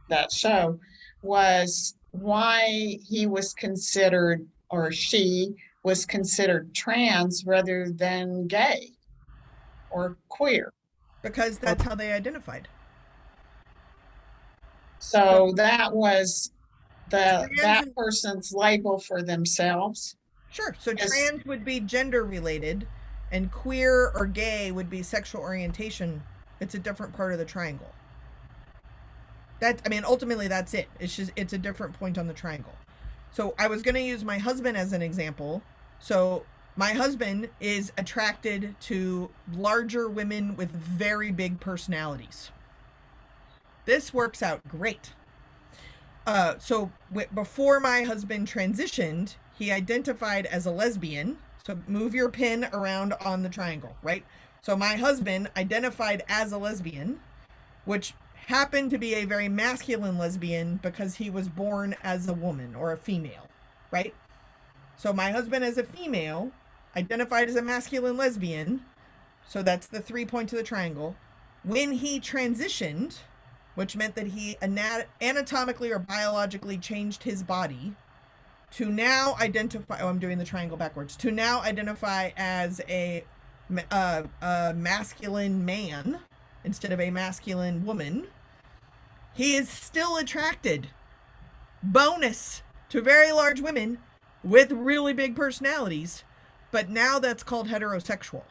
Speaker 5: that show, was why he was considered, or she was considered, trans rather than gay or queer.
Speaker 2: Because that's how they identified.
Speaker 5: So that was that person's label for themselves.
Speaker 2: Sure. So trans would be gender related, and queer or gay would be sexual orientation. It's a different part of the triangle. Ultimately that's it. It's a different point on the triangle. So I was going to use my husband as an example. So my husband is attracted to larger women with very big personalities. This works out great. So before my husband transitioned, he identified as a lesbian. So move your pin around on the triangle, right? So my husband identified as a lesbian, which happened to be a very masculine lesbian because he was born as a woman or a female, right? So my husband as a female identified as a masculine lesbian. So that's the 3 points of the triangle. When he transitioned, which meant that he anatomically or biologically changed his body to now identify, I'm doing the triangle backwards, to now identify as a masculine man instead of a masculine woman, he is still attracted, bonus, to very large women with really big personalities, but now that's called heterosexual.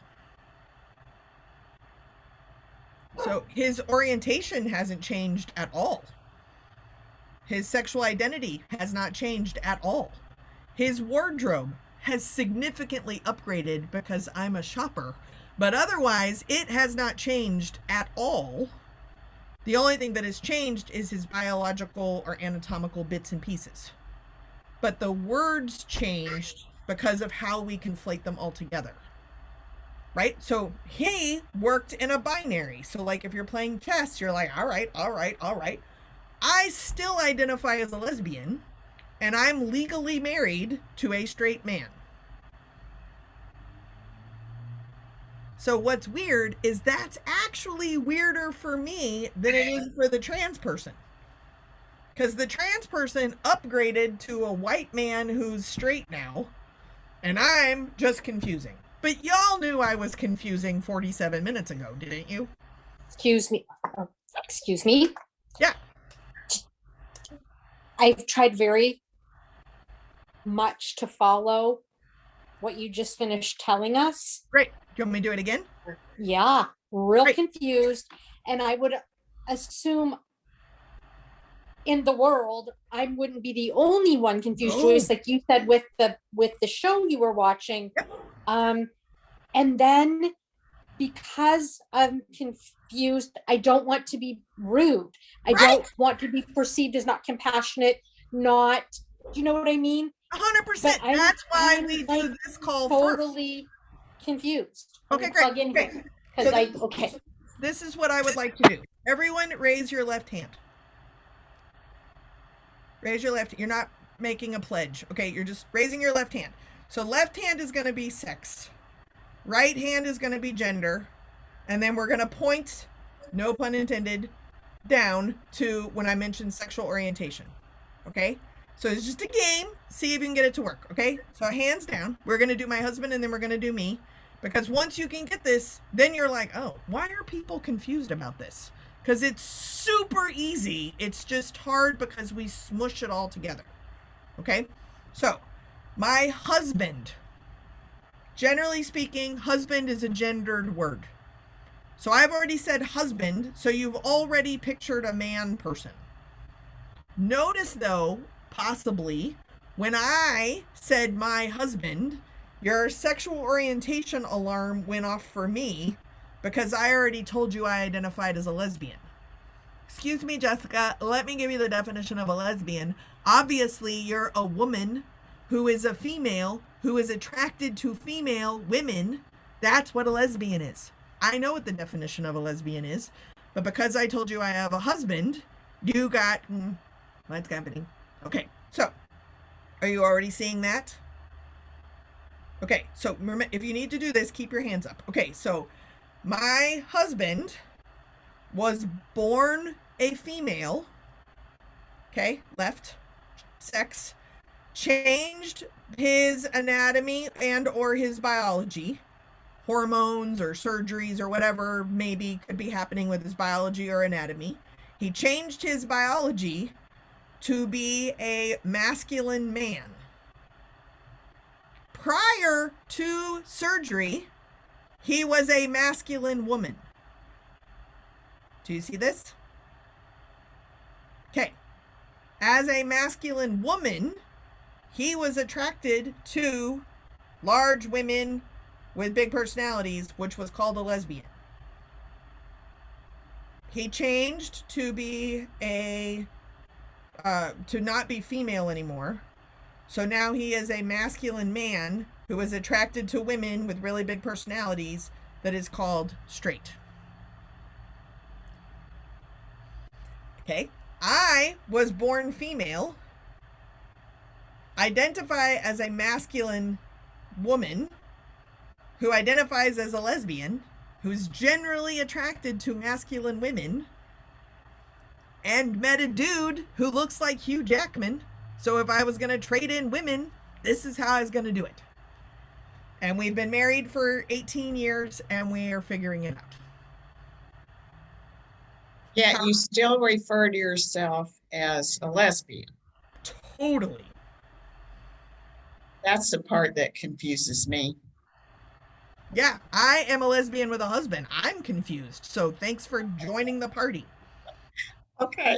Speaker 2: So his orientation hasn't changed at all. His sexual identity has not changed at all. His wardrobe has significantly upgraded because I'm a shopper, but otherwise it has not changed at all. The only thing that has changed is his biological or anatomical bits and pieces. But the words changed because of how we conflate them all together. Right? So he worked in a binary. So like if you're playing chess, you're like, all right. I still identify as a lesbian, and I'm legally married to a straight man. So what's weird is that's actually weirder for me than it is for the trans person. Because the trans person upgraded to a white man who's straight now, and I'm just confusing. But y'all knew I was confusing 47 minutes ago, didn't you?
Speaker 6: Excuse me. Excuse me.
Speaker 2: Yeah.
Speaker 6: I've tried very much to follow what you just finished telling us.
Speaker 2: Great. You want me to do it again?
Speaker 6: Yeah, real
Speaker 2: Great.
Speaker 6: confused. And I would assume in the world, I wouldn't be the only one confused,
Speaker 2: Oh.
Speaker 6: Joyce, like you said with the show you were watching.
Speaker 2: Yep.
Speaker 6: And then because I'm confused, I don't want to be rude. I
Speaker 2: Right.
Speaker 6: don't want to be perceived as not compassionate, not, do you know what I mean?
Speaker 2: 100%.
Speaker 6: But I'm-
Speaker 2: That's why
Speaker 6: I'm,
Speaker 2: we
Speaker 6: like,
Speaker 2: do this call first.
Speaker 6: Totally confused.
Speaker 2: Okay,
Speaker 6: Let me
Speaker 2: great,
Speaker 6: plug in
Speaker 2: great.
Speaker 6: here, 'cause
Speaker 2: So
Speaker 6: okay.
Speaker 2: This is what I would like to do. Everyone raise your left hand. Raise your left. You're not making a pledge. Okay, you're just raising your left hand. So left hand is going to be sex. Right hand is going to be gender. And then we're going to point, no pun intended, down to when I mention sexual orientation. Okay? So it's just a game. See if you can get it to work. Okay? So hands down. We're going to do my husband and then we're going to do me. Because once you can get this, then you're like, oh, why are people confused about this? Because it's super easy. It's just hard because we smush it all together. Okay? So, my husband. Generally speaking, husband is a gendered word. So I've already said husband, so you've already pictured a man person. Notice though, possibly, when I said my husband, your sexual orientation alarm went off for me because I already told you I identified as a lesbian. Excuse me, Jessica, let me give you the definition of a lesbian. Obviously, you're a woman who is a female who is attracted to female women. That's what a lesbian is. I know what the definition of a lesbian is, but because I told you I have a husband, you got, what's happening? Okay, so, are you already seeing that? Okay, so remember, if you need to do this, keep your hands up. Okay, so my husband was born a female, okay, left, sex, changed his anatomy and or his biology, hormones or surgeries or whatever maybe could be happening with his biology or anatomy. He changed his biology to be a masculine man. Prior to surgery, he was a masculine woman. Do you see this? Okay. As a masculine woman, he was attracted to large women with big personalities, which was called a lesbian. He changed to be to not be female anymore. So now he is a masculine man who is attracted to women with really big personalities that is called straight. Okay. I was born female, identify as a masculine woman who identifies as a lesbian, who's generally attracted to masculine women, and met a dude who looks like Hugh Jackman. So if I was going to trade in women, this is how I was going to do it. And we've been married for 18 years and we are figuring it out.
Speaker 5: Yet you still refer to yourself as a lesbian.
Speaker 2: Totally.
Speaker 5: That's the part that confuses me.
Speaker 2: Yeah, I am a lesbian with a husband. I'm confused. So thanks for joining the party.
Speaker 5: Okay.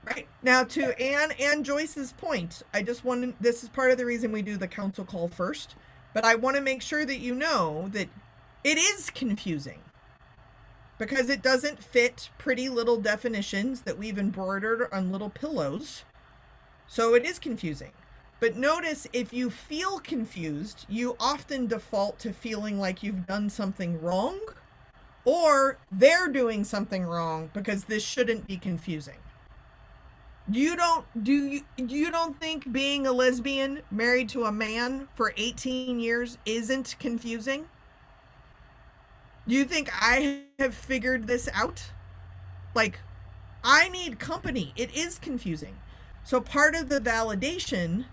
Speaker 2: Right. Now to Anne and Joyce's point, I just want to, this is part of the reason we do the council call first, but I want to make sure that you know that it is confusing because it doesn't fit pretty little definitions that we've embroidered on little pillows. So it is confusing. But notice if you feel confused, you often default to feeling like you've done something wrong or they're doing something wrong because this shouldn't be confusing. You don't think being a lesbian married to a man for 18 years isn't confusing? Do you think I have figured this out? Like, I need company. It is confusing. So part of the validation,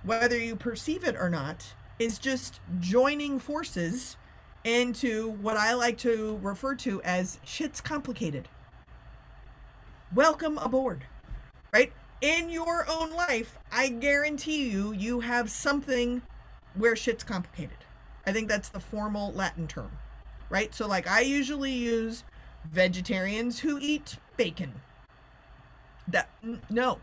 Speaker 2: whether you perceive it or not, is just joining forces into what I like to refer to as shit's complicated. Welcome aboard, right? In your own life, I guarantee you have something where shit's complicated. I think that's the formal Latin term, right? So like I usually use vegetarians who eat bacon. No.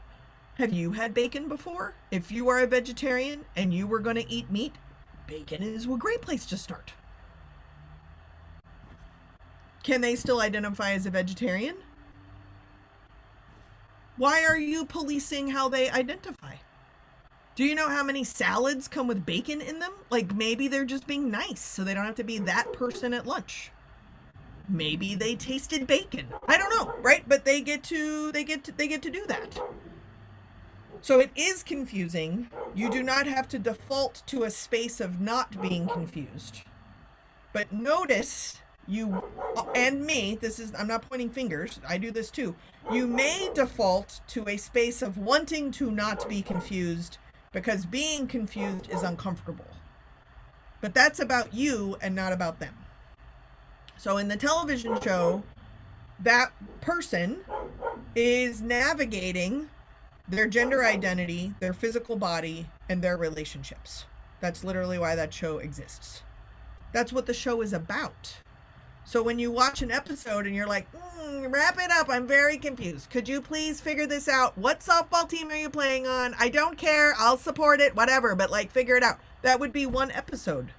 Speaker 2: Have you had bacon before? If you are a vegetarian and you were going to eat meat, bacon is a great place to start. Can they still identify as a vegetarian? Why are you policing how they identify? Do you know how many salads come with bacon in them? Like maybe they're just being nice so they don't have to be that person at lunch. Maybe they tasted bacon. I don't know, right? But they get to do that. So it is confusing. You do not have to default to a space of not being confused. But notice you and me, I'm not pointing fingers, I do this too. You may default to a space of wanting to not be confused because being confused is uncomfortable. But that's about you and not about them. So in the television show, that person is navigating their gender identity, their physical body, and their relationships. That's literally why that show exists. That's what the show is about. So when you watch an episode and you're like, wrap it up, I'm very confused. Could you please figure this out? What softball team are you playing on? I don't care. I'll support it, whatever, but like figure it out. That would be one episode.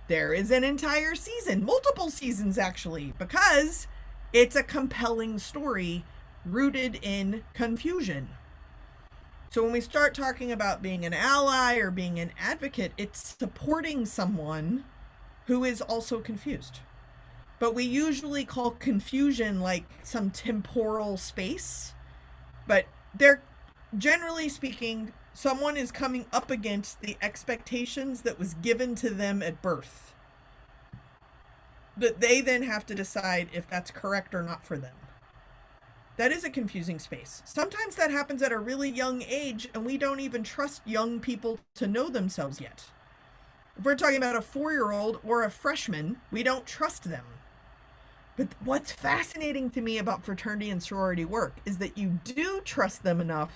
Speaker 2: There is an entire season, multiple seasons actually, because it's a compelling story rooted in confusion. So when we start talking about being an ally or being an advocate, it's supporting someone who is also confused. But we usually call confusion like some temporal space. But they're, generally speaking, someone is coming up against the expectations that was given to them at birth. But they then have to decide if that's correct or not for them. That is a confusing space. Sometimes that happens at a really young age, and we don't even trust young people to know themselves yet. If we're talking about a 4-year-old or a freshman, we don't trust them. But what's fascinating to me about fraternity and sorority work is that you do trust them enough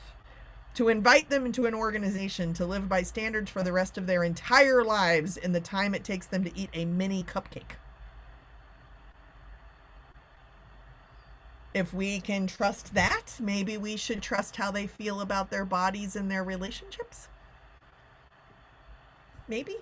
Speaker 2: to invite them into an organization to live by standards for the rest of their entire lives in the time it takes them to eat a mini cupcake. If we can trust that, maybe we should trust how they feel about their bodies and their relationships. Maybe.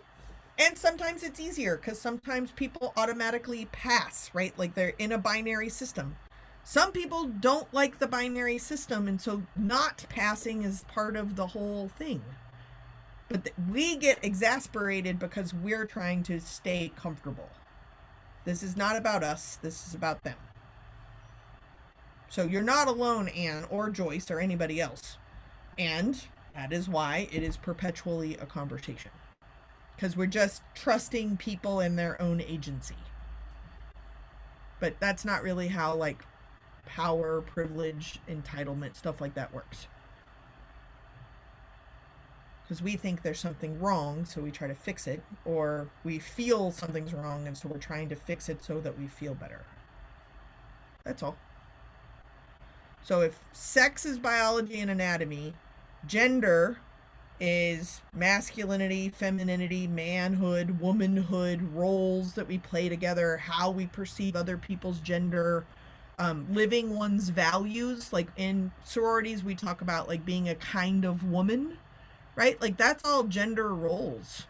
Speaker 2: And sometimes it's easier because sometimes people automatically pass, right? Like they're in a binary system. Some people don't like the binary system, and so not passing is part of the whole thing. But we get exasperated because we're trying to stay comfortable. This is not about us. This is about them. So you're not alone, Anne or Joyce or anybody else. And that is why it is perpetually a conversation. Because we're just trusting people in their own agency. But that's not really how like power, privilege, entitlement, stuff like that works. Because we think there's something wrong, so we try to fix it. Or we feel something's wrong, and so we're trying to fix it so that we feel better. That's all. So if sex is biology and anatomy, gender is masculinity, femininity, manhood, womanhood, roles that we play together, how we perceive other people's gender, living one's values. Like in sororities, we talk about like being a kind of woman, right? Like that's all gender roles.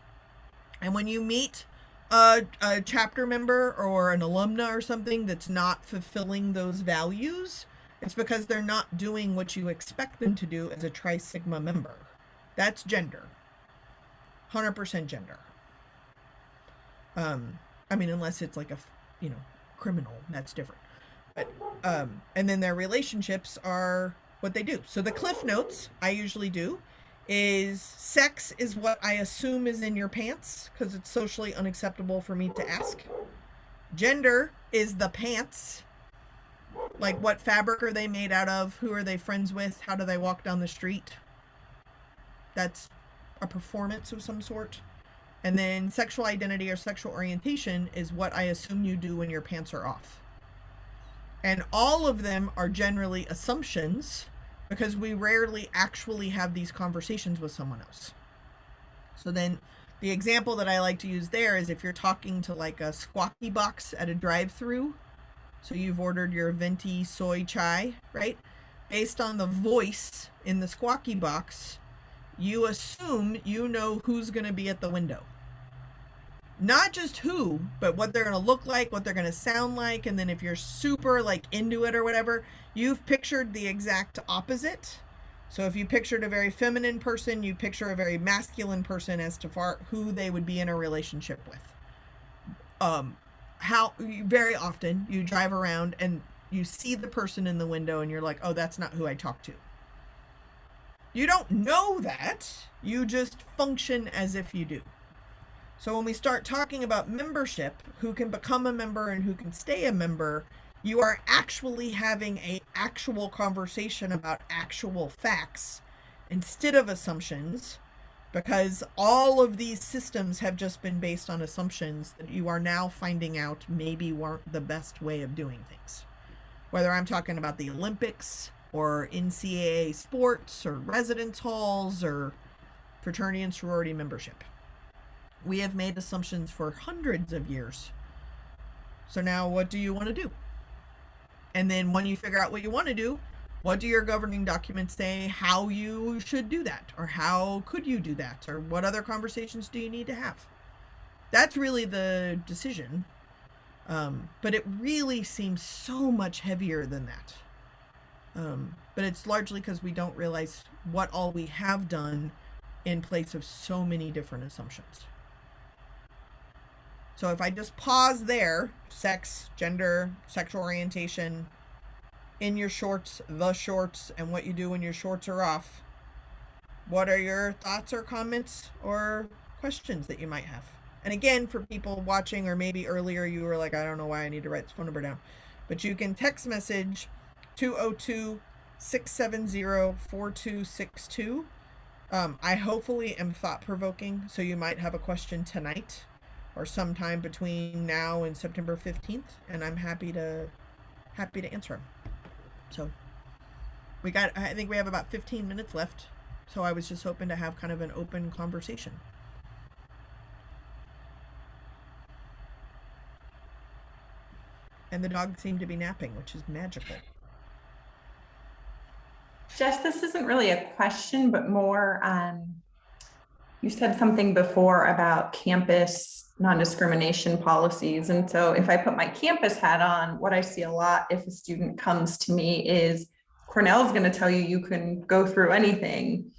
Speaker 2: And when you meet a chapter member or an alumna or something that's not fulfilling those values, it's because they're not doing what you expect them to do as a Tri Sigma member. That's gender. 100% gender. I mean, unless it's like a, criminal, that's different. But, and then their relationships are what they do. So the cliff notes I usually do is sex is what I assume is in your pants because it's socially unacceptable for me to ask. Gender is the pants. Like, what fabric are they made out of? Who are they friends with? How do they walk down the street? That's a performance of some sort. And then sexual identity or sexual orientation is what I assume you do when your pants are off. And all of them are generally assumptions because we rarely actually have these conversations with someone else. So then the example that I like to use there is if you're talking to like a squawky box at a drive-through. So you've ordered your venti soy chai, right? Based on the voice in the squawky box, you assume you know who's going to be at the window. Not just who, but what they're going to look like, what they're going to sound like. And then if you're super like into it or whatever, you've pictured the exact opposite. So if you pictured a very feminine person, you picture a very masculine person as to who they would be in a relationship with. Very often you drive around and you see the person in the window and you're like, oh, that's not who I talk to. You don't know that. You just function as if you do. So when we start talking about membership, who can become a member and who can stay a member, you are actually having an actual conversation about actual facts instead of assumptions, because all of these systems have just been based on assumptions that you are now finding out maybe weren't the best way of doing things. Whether I'm talking about the Olympics or NCAA sports or residence halls or fraternity and sorority membership. We have made assumptions for hundreds of years. So now what do you want to do? And then when you figure out what you want to do, what do your governing documents say how you should do that? Or how could you do that? Or what other conversations do you need to have? That's really the decision. But it really seems so much heavier than that. But it's largely because we don't realize what all we have done in place of so many different assumptions. So if I just pause there, sex, gender, sexual orientation, in your shorts, the shorts, and what you do when your shorts are off, what are your thoughts or comments or questions that you might have? And again, for people watching, or maybe earlier you were like, I don't know why I need to write this phone number down, but you can text message 202-670-4262. I hopefully am thought-provoking, so you might have a question tonight or sometime between now and September 15th, and I'm happy to answer them. So I think we have about 15 minutes left, so I was just hoping to have kind of an open conversation. And the dog seemed to be napping, which is magical.
Speaker 7: Jess, this isn't really a question, but more, you said something before about campus non-discrimination policies. And so if I put my campus hat on, what I see a lot if a student comes to me is Cornell's going to tell you you can go through anything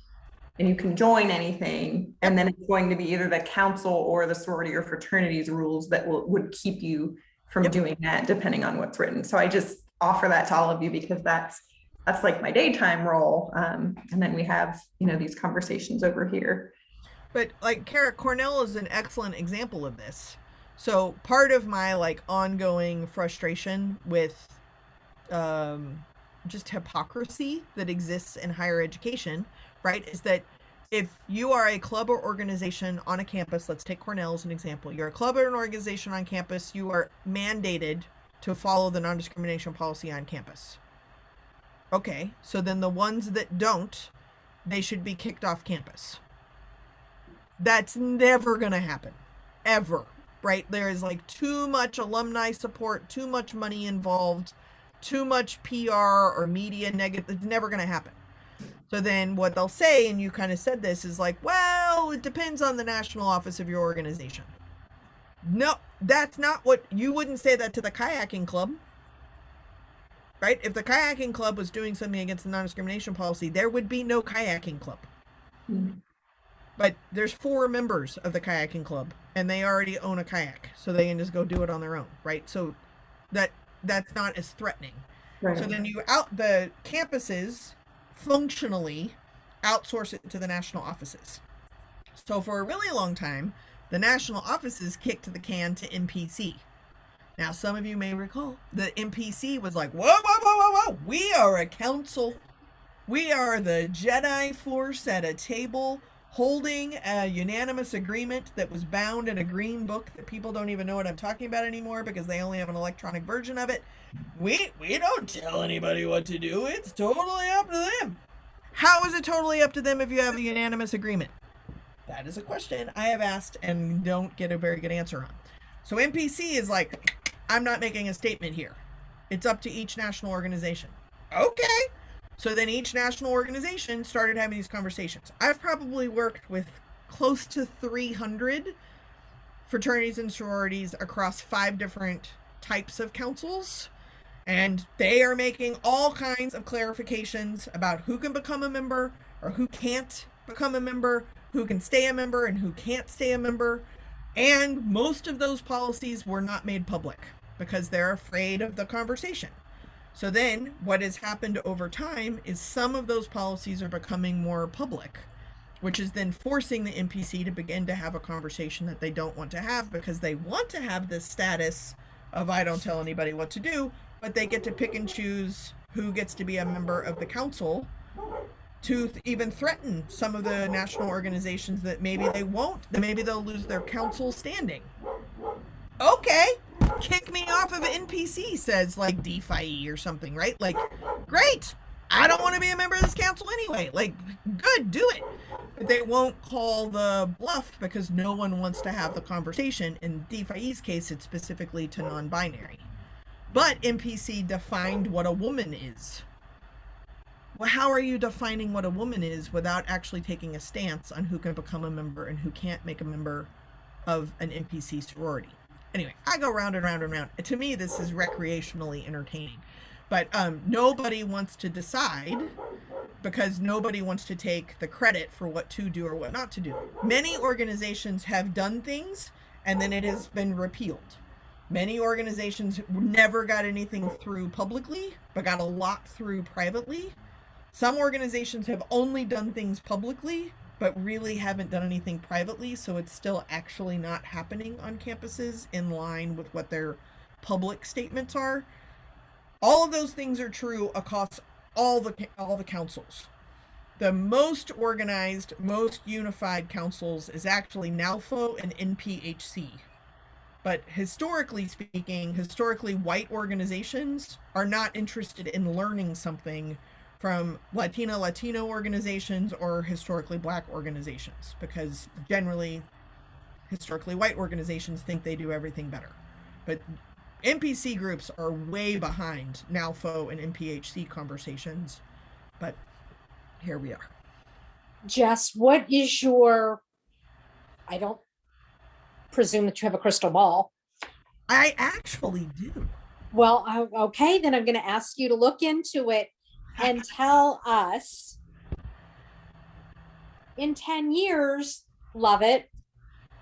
Speaker 7: and you can join anything. And then it's going to be either the council or the sorority or fraternities rules that would keep you from doing that, depending on what's written. So I just offer that to all of you because that's like my daytime role. And then we have, these conversations over here.
Speaker 2: But like Kara, Cornell is an excellent example of this. So part of my like ongoing frustration with just hypocrisy that exists in higher education, right, is that if you are a club or organization on a campus, let's take Cornell as an example. You're a club or an organization on campus, you are mandated to follow the non-discrimination policy on campus. Okay, so then the ones that don't, they should be kicked off campus. That's never going to happen, ever, right? There is like too much alumni support, too much money involved, too much PR or media negative. It's never going to happen. So then what they'll say, and you kind of said this, is like, well, it depends on the national office of your organization. No, that's not what, you wouldn't say that to the kayaking club, right? If the kayaking club was doing something against the non-discrimination policy, there would be no kayaking club. Mm-hmm. But there's 4 members of the kayaking club and they already own a kayak, so they can just go do it on their own, right? So that's not as threatening. Right. So then the campuses functionally outsource it to the national offices. So for a really long time, the national offices kicked the can to NPC. Now, some of you may recall the NPC was like, whoa, whoa, whoa, whoa, whoa. We are a council. We are the Jedi Force at a table holding a unanimous agreement that was bound in a green book that people don't even know what I'm talking about anymore because they only have an electronic version of it. We don't tell anybody what to do. It's totally up to them. How is it totally up to them if you have a unanimous agreement? That is a question I have asked and don't get a very good answer on. So NPC is like, I'm not making a statement here. It's up to each national organization. Okay. So then each national organization started having these conversations. I've probably worked with close to 300 fraternities and sororities across 5 different types of councils. And they are making all kinds of clarifications about who can become a member or who can't become a member, who can stay a member and who can't stay a member. And most of those policies were not made public because they're afraid of the conversation. So then what has happened over time is some of those policies are becoming more public, which is then forcing the NPC to begin to have a conversation that they don't want to have because they want to have this status of I don't tell anybody what to do, but they get to pick and choose who gets to be a member of the council to even threaten some of the national organizations that maybe they won't, that maybe they'll lose their council standing. Okay, kick me off of NPC, says like DeFi or something, right? Like, great, I don't want to be a member of this council anyway. Like, good, do it. But they won't call the bluff because no one wants to have the conversation. In DeFi's case, it's specifically to non-binary. But NPC defined what a woman is. Well, how are you defining what a woman is without actually taking a stance on who can become a member and who can't make a member of an NPC sorority? Anyway, I go round and round and round. To me, this is recreationally entertaining. But nobody wants to decide because nobody wants to take the credit for what to do or what not to do. Many organizations have done things and then it has been repealed. Many organizations never got anything through publicly, but got a lot through privately. Some organizations have only done things publicly, but really haven't done anything privately, so it's still actually not happening on campuses in line with what their public statements are. All of those things are true across all the councils. The most organized, most unified councils is actually NALFO and NPHC. But historically speaking, historically white organizations are not interested in learning something from Latino organizations or historically black organizations, because generally historically white organizations think they do everything better. But NPC groups are way behind NALFO and NPHC conversations, but here we are.
Speaker 6: Jess, what is your, I don't presume that you have a crystal ball.
Speaker 2: I actually do.
Speaker 6: Well, okay, then I'm going to ask you to look into it and tell us in 10 years, love it,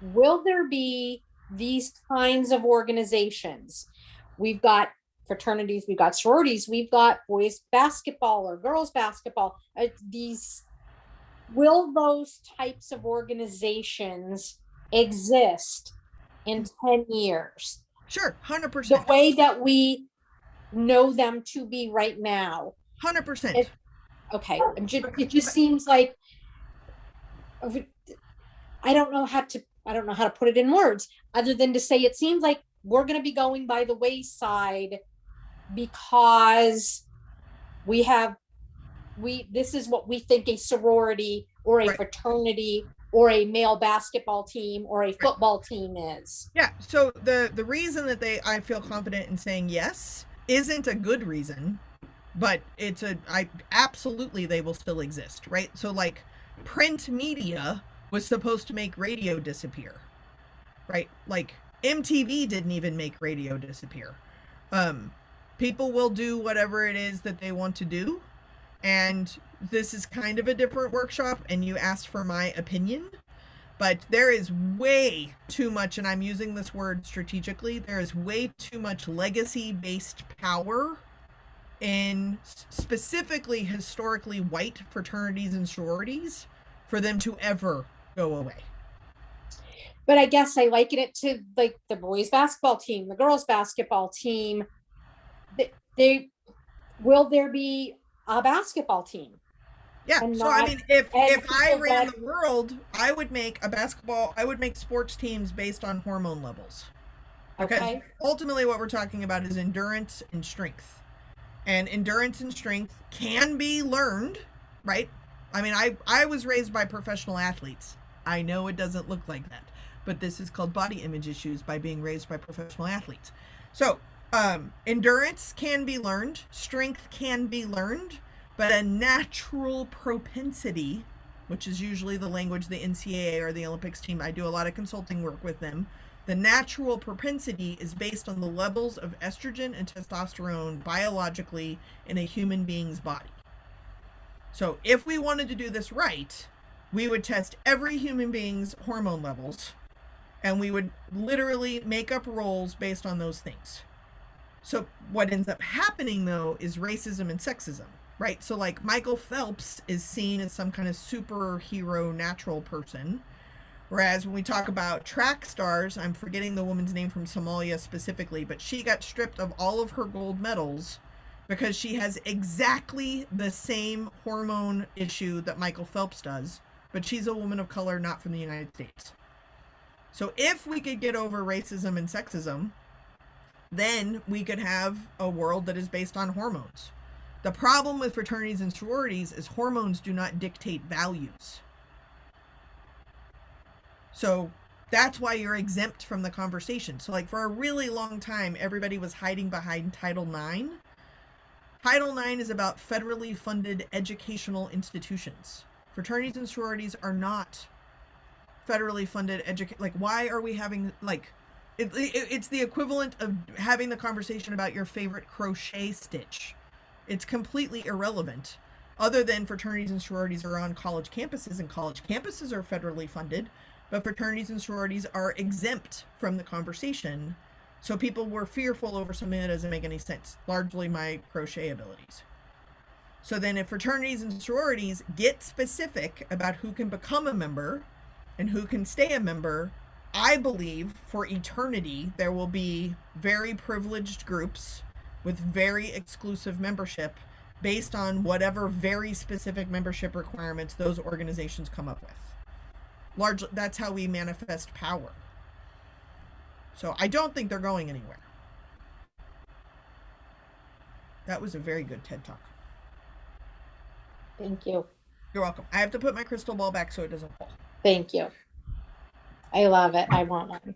Speaker 6: will there be these kinds of organizations? We've got fraternities, we've got sororities, we've got boys basketball or girls basketball. Will those types of organizations exist in 10 years?
Speaker 2: Sure, 100%.
Speaker 6: The way that we know them to be right now.
Speaker 2: 100%.
Speaker 6: Okay, it just seems like I don't know how to put it in words other than to say it seems like we're going to be going by the wayside because this is what we think a sorority or a fraternity or a male basketball team or a football team is.
Speaker 2: Yeah, so the reason that I feel confident in saying yes isn't a good reason, but absolutely they will still exist, right? So like print media was supposed to make radio disappear, right? Like MTV didn't even make radio disappear. People will do whatever it is that they want to do, and this is kind of a different workshop, and you asked for my opinion, but there is way too much, and I'm using this word strategically, there is way too much legacy-based power in specifically historically white fraternities and sororities for them to ever go away.
Speaker 6: But I guess I liken it to like the boys basketball team, the girls basketball team. They will there be a basketball team?
Speaker 2: Yeah.
Speaker 6: And
Speaker 2: So I
Speaker 6: not-
Speaker 2: mean, if
Speaker 6: and
Speaker 2: I
Speaker 6: people
Speaker 2: ran
Speaker 6: that-
Speaker 2: the world, I would make sports teams based on hormone levels. Because
Speaker 6: Okay.
Speaker 2: ultimately what we're talking about is endurance and strength. And endurance and strength can be learned, right? I mean, I was raised by professional athletes. I know it doesn't look like that, but this is called body image issues by being raised by professional athletes. So, endurance can be learned, strength can be learned, but a natural propensity, which is usually the language the NCAA or the Olympics team, I do a lot of consulting work with them. The natural propensity is based on the levels of estrogen and testosterone biologically in a human being's body. So if we wanted to do this right, we would test every human being's hormone levels, and we would literally make up roles based on those things. So what ends up happening, though, is racism and sexism, right? So like Michael Phelps is seen as some kind of superhero natural person. Whereas when we talk about track stars, I'm forgetting the woman's name from Somalia specifically, but she got stripped of all of her gold medals because she has exactly the same hormone issue that Michael Phelps does, but she's a woman of color, not from the United States. So if we could get over racism and sexism, then we could have a world that is based on hormones. The problem with fraternities and sororities is hormones do not dictate values. So that's why you're exempt from the conversation. So like for a really long time, everybody was hiding behind Title IX. Title IX is about federally funded educational institutions. Fraternities and sororities are not federally funded like why are we having like it's the equivalent of having the conversation about your favorite crochet stitch. It's completely irrelevant, other than fraternities and sororities are on college campuses, and college campuses are federally funded, but fraternities and sororities are exempt from the conversation. So people were fearful over something that doesn't make any sense, largely my crochet abilities. So then if fraternities and sororities get specific about who can become a member and who can stay a member, I believe for eternity there will be very privileged groups with very exclusive membership based on whatever very specific membership requirements those organizations come up with. Largely, that's how we manifest power. So I don't think they're going anywhere. That was a very good TED Talk.
Speaker 6: Thank you.
Speaker 2: You're welcome. I have to put my crystal ball back so it doesn't fall.
Speaker 6: Thank you. I love it. I want one.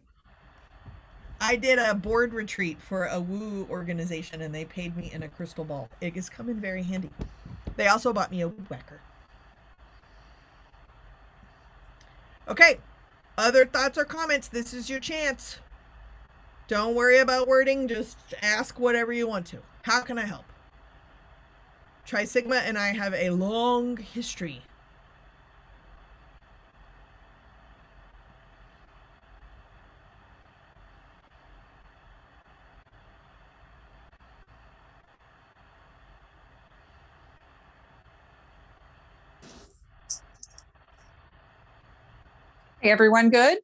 Speaker 2: I did a board retreat for a woo organization and they paid me in a crystal ball. It has come in very handy. They also bought me a wood whacker. Okay. Other thoughts or comments? This is your chance. Don't worry about wording. Just ask whatever you want to. How can I help? Tri Sigma and I have a long history.
Speaker 8: Hey, everyone good?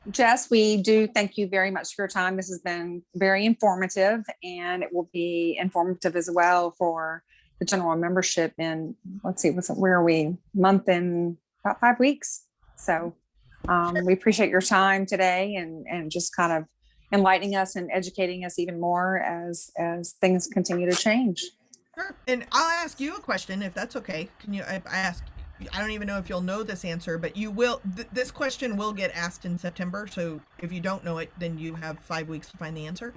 Speaker 8: Jess, we do thank you very much for your time. This has been very informative, and it will be informative as well for the general membership in, let's see, where are we? Month in about 5 weeks. So we appreciate your time today and just kind of enlightening us and educating us even more as things continue to change.
Speaker 2: Sure. And I'll ask you a question if that's okay. Can you, I ask, I don't even know if you'll know this answer, but you will, this question will get asked in September. So if you don't know it, then you have 5 weeks to find the answer.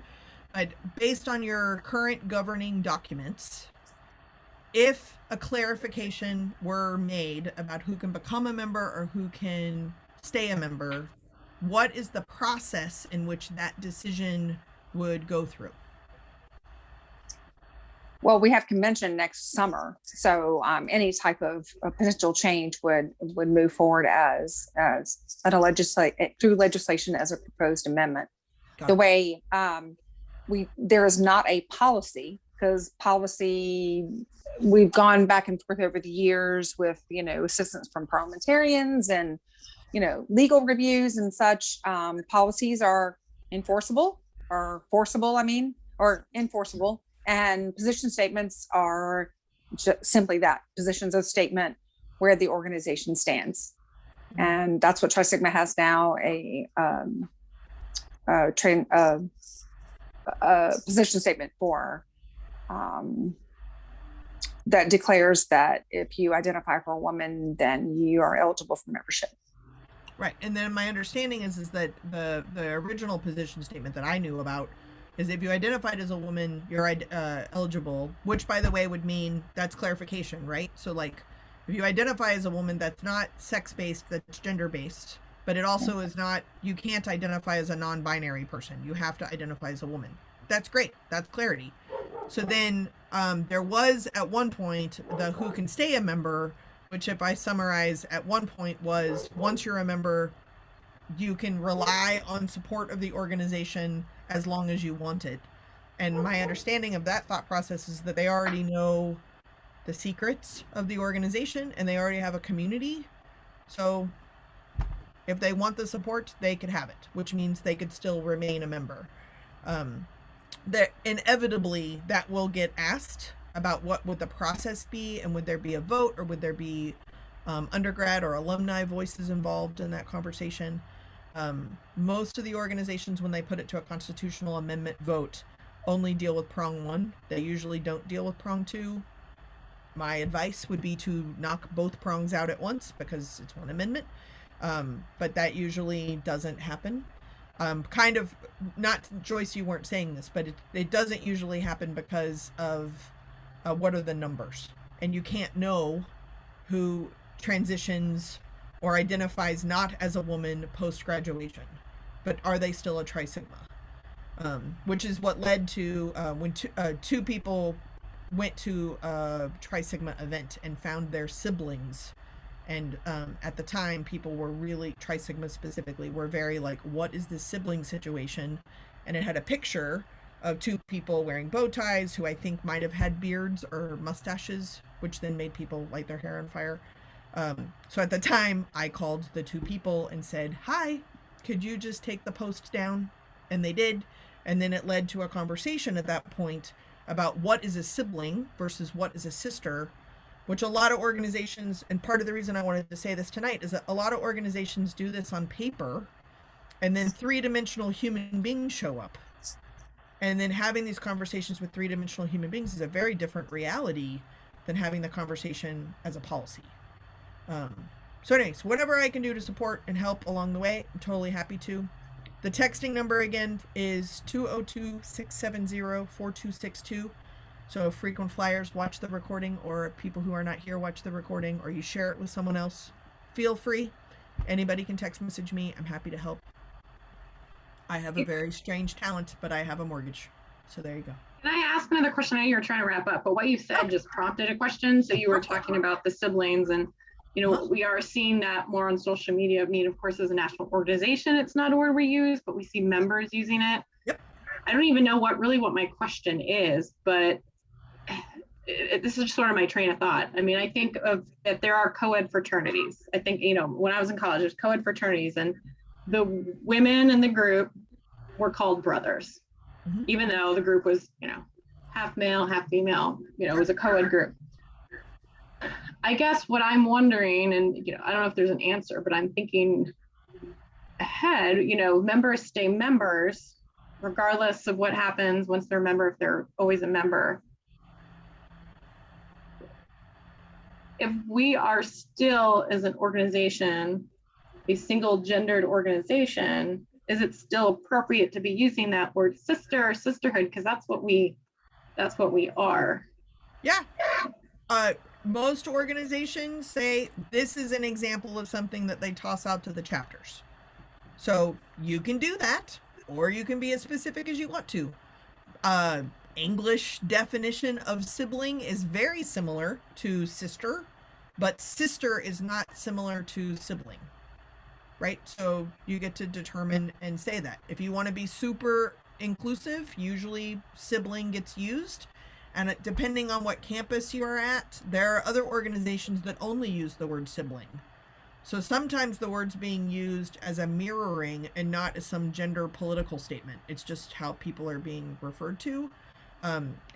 Speaker 2: But based on your current governing documents, if a clarification were made about who can become a member or who can stay a member, what is the process in which that decision would go through?
Speaker 8: Well, we have convention next summer, so any type of potential change would move forward as through legislation as a proposed amendment. The way there is not a policy because policy, we've gone back and forth over the years with, assistance from parliamentarians and, legal reviews and such. Policies are enforceable or forcible, or enforceable. And position statements are simply that, positions of statement where the organization stands. And that's what Tri Sigma has now, a position statement for that declares that if you identify for a woman, then you are eligible for membership.
Speaker 2: Right. And then my understanding is that the original position statement that I knew about is if you identified as a woman, you're eligible, which by the way would mean that's clarification, right? So like if you identify as a woman, that's not sex-based, that's gender-based, but it also is not, you can't identify as a non-binary person. You have to identify as a woman. That's great. That's clarity. So then there was at one point the who can stay a member, which if I summarize at one point was once you're a member, you can rely on support of the organization as long as you want it. And my understanding of that thought process is that they already know the secrets of the organization and they already have a community. So if they want the support, they could have it, which means they could still remain a member. That inevitably that will get asked about what would the process be, and would there be a vote, or would there be undergrad or alumni voices involved in that conversation. Most of the organizations, when they put it to a constitutional amendment vote, only deal with prong 1. They usually don't deal with prong 2. My advice would be to knock both prongs out at once because it's one amendment. But that usually doesn't happen. Kind of, not Joyce, you weren't saying this, but it doesn't usually happen because of what are the numbers. And you can't know who transitions or identifies not as a woman post-graduation, but are they still a Tri Sigma? Which is what led to when two people went to a Tri Sigma event and found their siblings. And at the time, people were really, Tri Sigma specifically, were very like, what is this sibling situation? And it had a picture of two people wearing bow ties who I think might have had beards or mustaches, which then made people light their hair on fire. So at the time, I called the two people and said, hi, could you just take the post down? And they did. And then it led to a conversation at that point about what is a sibling versus what is a sister, which a lot of organizations, and part of the reason I wanted to say this tonight is that a lot of organizations do this on paper, and then three-dimensional human beings show up. And then having these conversations with three-dimensional human beings is a very different reality than having the conversation as a policy. So anyways, whatever I can do to support and help along the way, I'm totally happy to. The texting number again is 202-670-4262. So if frequent flyers watch the recording, or people who are not here watch the recording, or you share it with someone else, feel free. Anybody can text message me. I'm happy to help. I have a very strange talent, but I have a mortgage. So there you go.
Speaker 9: Can I ask another question? I know you're trying to wrap up, but what you said just prompted a question. So you were talking about the siblings, and we are seeing that more on social media. I mean, of course, as a national organization, it's not a word we use, but we see members using it.
Speaker 2: Yep.
Speaker 9: I don't even know what my question is, but this is sort of my train of thought. I mean, I think of that there are co-ed fraternities. I think, when I was in college, there's co-ed fraternities, and the women in the group were called brothers, even though the group was, half male, half female, it was a co-ed group. I guess what I'm wondering, and, I don't know if there's an answer, but I'm thinking ahead, members stay members regardless of what happens once they're a member, if they're always a member. If we are still, as an organization, a single gendered organization, is it still appropriate to be using that word sister or sisterhood? Because that's what we are.
Speaker 2: Yeah. Most organizations say this is an example of something that they toss out to the chapters. So you can do that, or you can be as specific as you want to. English definition of sibling is very similar to sister, but sister is not similar to sibling, right? So you get to determine and say that. If you want to be super inclusive, usually sibling gets used. And depending on what campus you are at, there are other organizations that only use the word sibling. So sometimes the word's being used as a mirroring and not as some gender political statement. It's just how people are being referred to.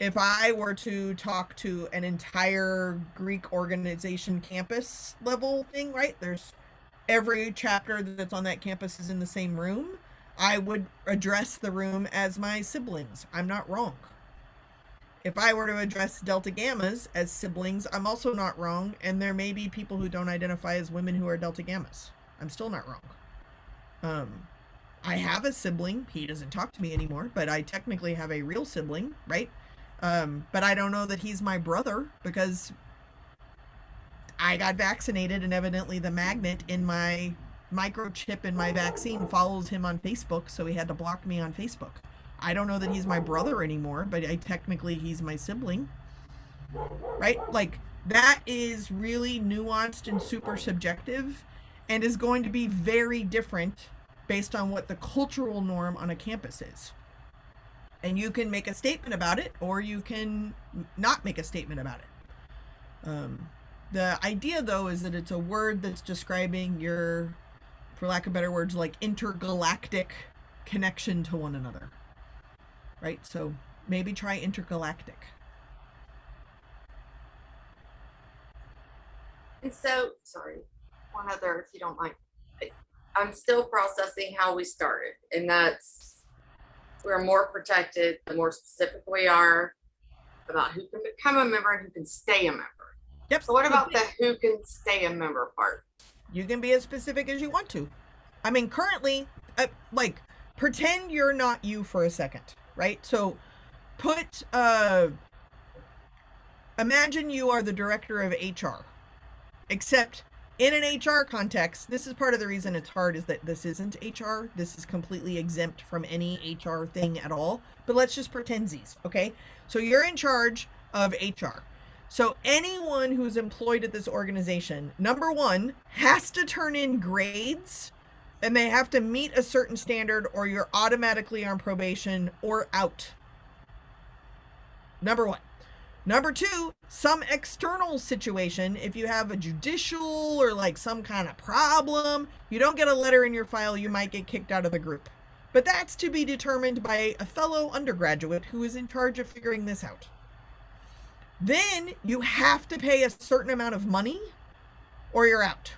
Speaker 2: If I were to talk to an entire Greek organization campus level thing, right? There's every chapter that's on that campus is in the same room. I would address the room as my siblings. I'm not wrong. If I were to address Delta Gammas as siblings, I'm also not wrong. And there may be people who don't identify as women who are Delta Gammas. I'm still not wrong. I have a sibling. He doesn't talk to me anymore, but I technically have a real sibling, right? But I don't know that he's my brother because I got vaccinated and evidently the magnet in my microchip in my vaccine follows him on Facebook, so he had to block me on Facebook. I don't know that he's my brother anymore, but technically he's my sibling, right? Like, that is really nuanced and super subjective and is going to be very different based on what the cultural norm on a campus is. And you can make a statement about it, or you can not make a statement about it. The idea, though, is that it's a word that's describing your, for lack of better words, like intergalactic connection to one another. Right? So maybe try intergalactic.
Speaker 4: And so, sorry, one other, if you don't mind. I'm still processing how we started, and that's we're more protected the more specific we are about who can become a member and who can stay a member.
Speaker 2: Yep.
Speaker 4: So what about the who can stay a member part?
Speaker 2: You can be as specific as you want to. I mean, currently, like, pretend you're not you for a second, right? So put, imagine you are the director of HR, except in an HR context, this is part of the reason it's hard is that this isn't HR. This is completely exempt from any HR thing at all. But let's just pretend these, okay? So you're in charge of HR. So anyone who's employed at this organization, number one, has to turn in grades, and they have to meet a certain standard or you're automatically on probation or out. Number one. Number two, some external situation, if you have a judicial or like some kind of problem, you don't get a letter in your file, you might get kicked out of the group. But that's to be determined by a fellow undergraduate who is in charge of figuring this out. Then you have to pay a certain amount of money or you're out.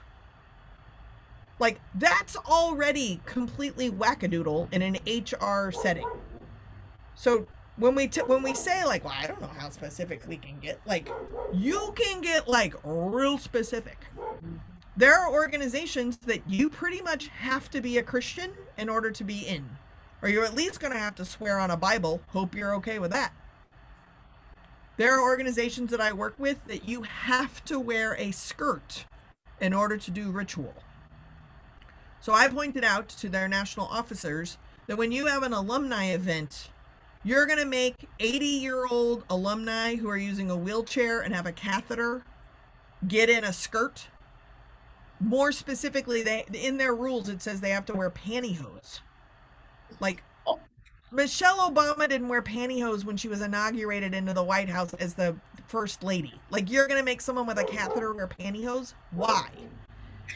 Speaker 2: Like, that's already completely wackadoodle in an HR setting. So when we say, like, well, I don't know how specific we can get, like, you can get, like, real specific. There are organizations that you pretty much have to be a Christian in order to be in. Or you're at least going to have to swear on a Bible. Hope you're okay with that. There are organizations that I work with that you have to wear a skirt in order to do ritual. So I pointed out to their national officers that when you have an alumni event, you're going to make 80-year-old alumni who are using a wheelchair and have a catheter get in a skirt. More specifically, in their rules, it says they have to wear pantyhose. Like, Michelle Obama didn't wear pantyhose when she was inaugurated into the White House as the first lady. Like, you're going to make someone with a catheter wear pantyhose? Why?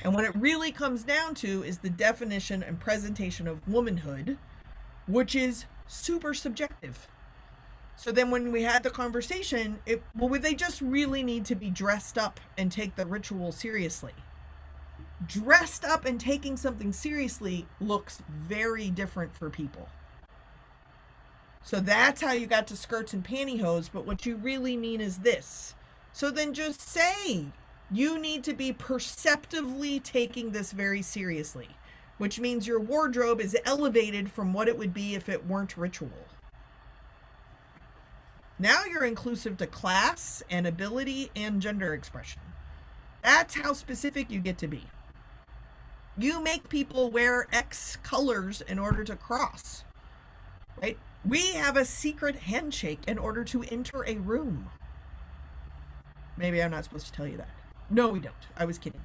Speaker 2: And what it really comes down to is the definition and presentation of womanhood, which is super subjective. So then when we had the conversation, they just really need to be dressed up and take the ritual seriously. Dressed up and taking something seriously looks very different for people. So that's how you got to skirts and pantyhose, but what you really mean is this. So then just say, you need to be perceptively taking this very seriously, which means your wardrobe is elevated from what it would be if it weren't ritual. Now you're inclusive to class and ability and gender expression. That's how specific you get to be. You make people wear X colors in order to cross, right? We have a secret handshake in order to enter a room. Maybe I'm not supposed to tell you that. No, we don't. I was kidding.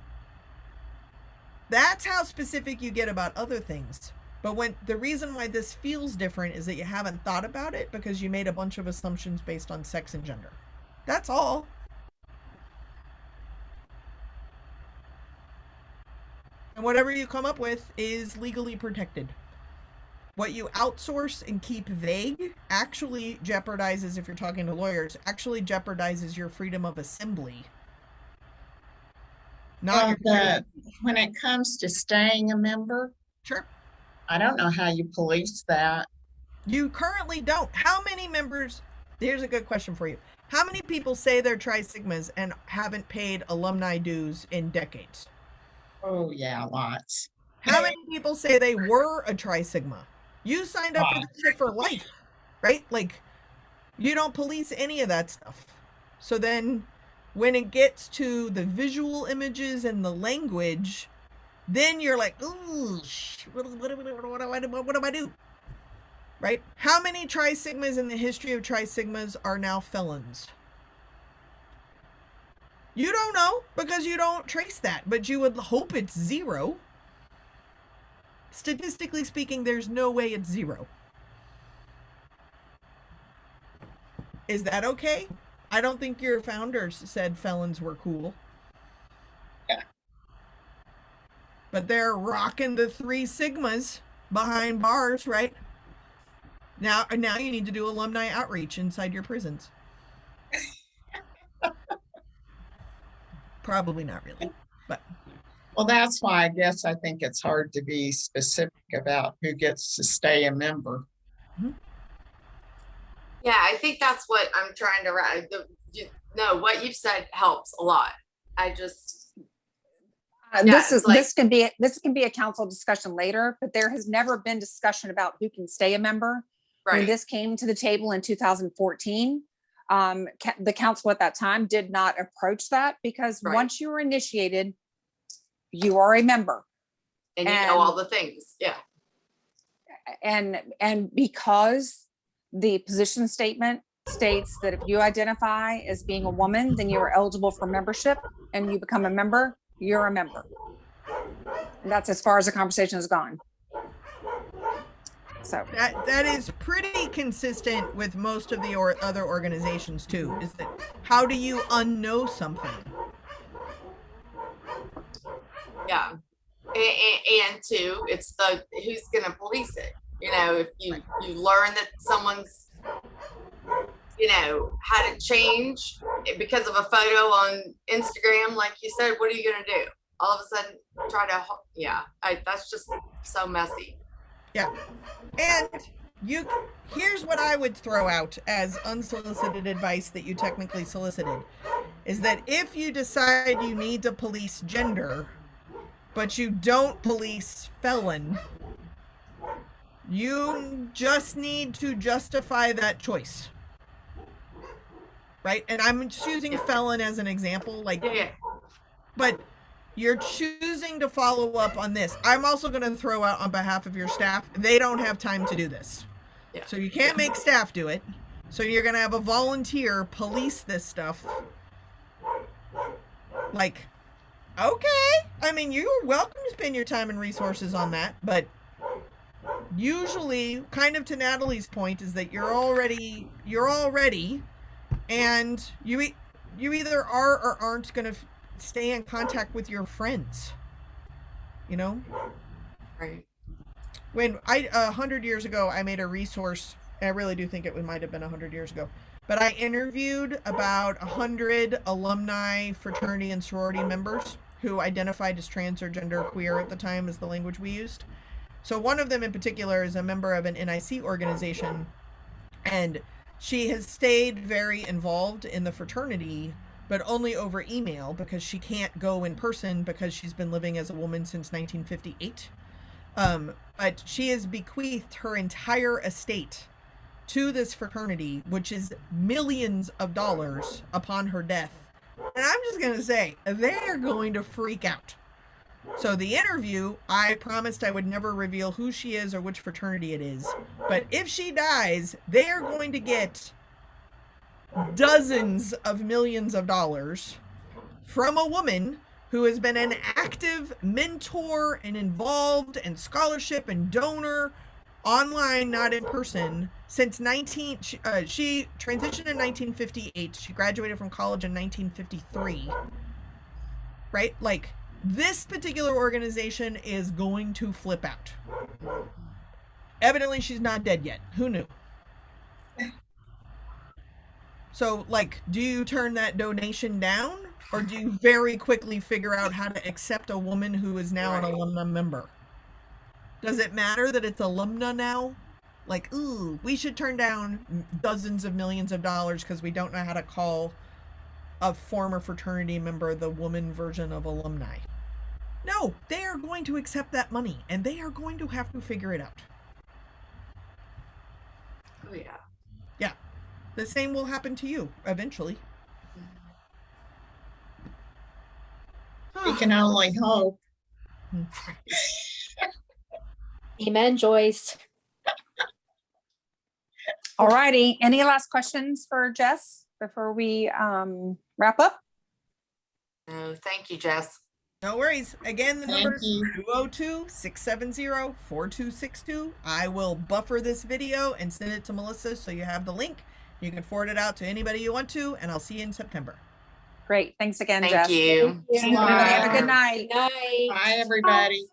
Speaker 2: That's how specific you get about other things. But when the reason why this feels different is that you haven't thought about it because you made a bunch of assumptions based on sex and gender. That's all. And whatever you come up with is legally protected. What you outsource and keep vague actually jeopardizes, if you're talking to lawyers, actually jeopardizes your freedom of assembly. Not
Speaker 5: When it comes to staying a member,
Speaker 2: Sure.
Speaker 5: I don't know how you police that.
Speaker 2: You currently don't. How many members? Here's a good question for you. How many people say they're Tri Sigmas and haven't paid alumni dues in decades?
Speaker 5: Oh yeah, lots.
Speaker 2: How many people say they were a Tri Sigma? You signed up for this shit for life, right? Like, you don't police any of that stuff. So then when it gets to the visual images and the language, then you're like, ooh, what do I do? Right? How many Tri Sigmas in the history of Tri Sigmas are now felons? You don't know because you don't trace that, but you would hope it's zero. Statistically speaking, there's no way it's zero. Is that okay? I don't think your founders said felons were cool.
Speaker 5: Yeah.
Speaker 2: But they're rocking the 3 Sigmas behind bars, right? Now you need to do alumni outreach inside your prisons. Probably not really, but.
Speaker 5: Well, that's why I guess I think it's hard to be specific about who gets to stay a member.
Speaker 4: Yeah, I think that's what I'm trying to write. No, what you've said helps a lot. I just
Speaker 8: This can be a council discussion later, but there has never been discussion about who can stay a member. When
Speaker 4: right.
Speaker 8: this came to the table in 2014, the council at that time did not approach that because
Speaker 4: Right.
Speaker 8: once you were initiated, you are a member.
Speaker 4: And you know all the things. Yeah.
Speaker 8: And because the position statement states that if you identify as being a woman, then you are eligible for membership and you become a member, you're a member. And that's as far as the conversation has gone. So
Speaker 2: That is pretty consistent with most of the other organizations too, is that how do you unknow something?
Speaker 4: Yeah. And two, it's the who's gonna police it. You know, if you learn that someone's, had to change because of a photo on Instagram, like you said, what are you gonna do? All of a sudden that's just so messy.
Speaker 2: Yeah. And here's what I would throw out as unsolicited advice that you technically solicited, is that if you decide you need to police gender, but you don't police felon, you just need to justify that choice. Right? And I'm choosing felon as an example, but you're choosing to follow up on this. I'm also going to throw out on behalf of your staff, they don't have time to do this.
Speaker 4: Yeah.
Speaker 2: So you can't make staff do it. So you're going to have a volunteer police this stuff. Like, okay. I mean, you're welcome to spend your time and resources on that, but usually, kind of to Natalie's point, is that you're all ready, and you either are or aren't going to stay in contact with your friends,
Speaker 4: Right.
Speaker 2: When 100 years ago, I made a resource, and I really do think it might have been 100 years ago, but I interviewed about 100 alumni fraternity and sorority members who identified as trans or gender queer at the time is the language we used. So one of them in particular is a member of an NIC organization, and she has stayed very involved in the fraternity, but only over email because she can't go in person because she's been living as a woman since 1958. But she has bequeathed her entire estate to this fraternity, which is millions of dollars upon her death. And I'm just going to say, they're going to freak out. So the interview, I promised I would never reveal who she is or which fraternity it is. But if she dies, they are going to get dozens of millions of dollars from a woman who has been an active mentor and involved in scholarship and donor online, not in person, since she transitioned in 1958. She graduated from college in 1953. Right? Like, this particular organization is going to flip out. Evidently, she's not dead yet. Who knew? So, like, do you turn that donation down? Or do you very quickly figure out how to accept a woman who is now an alumna member? Does it matter that it's alumna now? Like, ooh, we should turn down dozens of millions of dollars because we don't know how to call a former fraternity member the woman version of alumni. No, they are going to accept that money, and they are going to have to figure it out.
Speaker 4: Oh, yeah.
Speaker 2: Yeah. The same will happen to you eventually.
Speaker 5: We can only hope.
Speaker 6: Amen, Joyce.
Speaker 8: All righty. Any last questions for Jess before we wrap up?
Speaker 4: No, thank you, Jess.
Speaker 2: No worries. Again, the
Speaker 5: Thank
Speaker 2: number is
Speaker 5: you.
Speaker 2: 202-670-4262. I will buffer this video and send it to Melissa so you have the link. You can forward it out to anybody you want to, and I'll see you in September.
Speaker 8: Great. Thanks again,
Speaker 4: Thank
Speaker 8: Jess.
Speaker 4: you.
Speaker 6: Thank you.
Speaker 8: Everybody have a good night.
Speaker 6: Good night.
Speaker 5: Bye, everybody.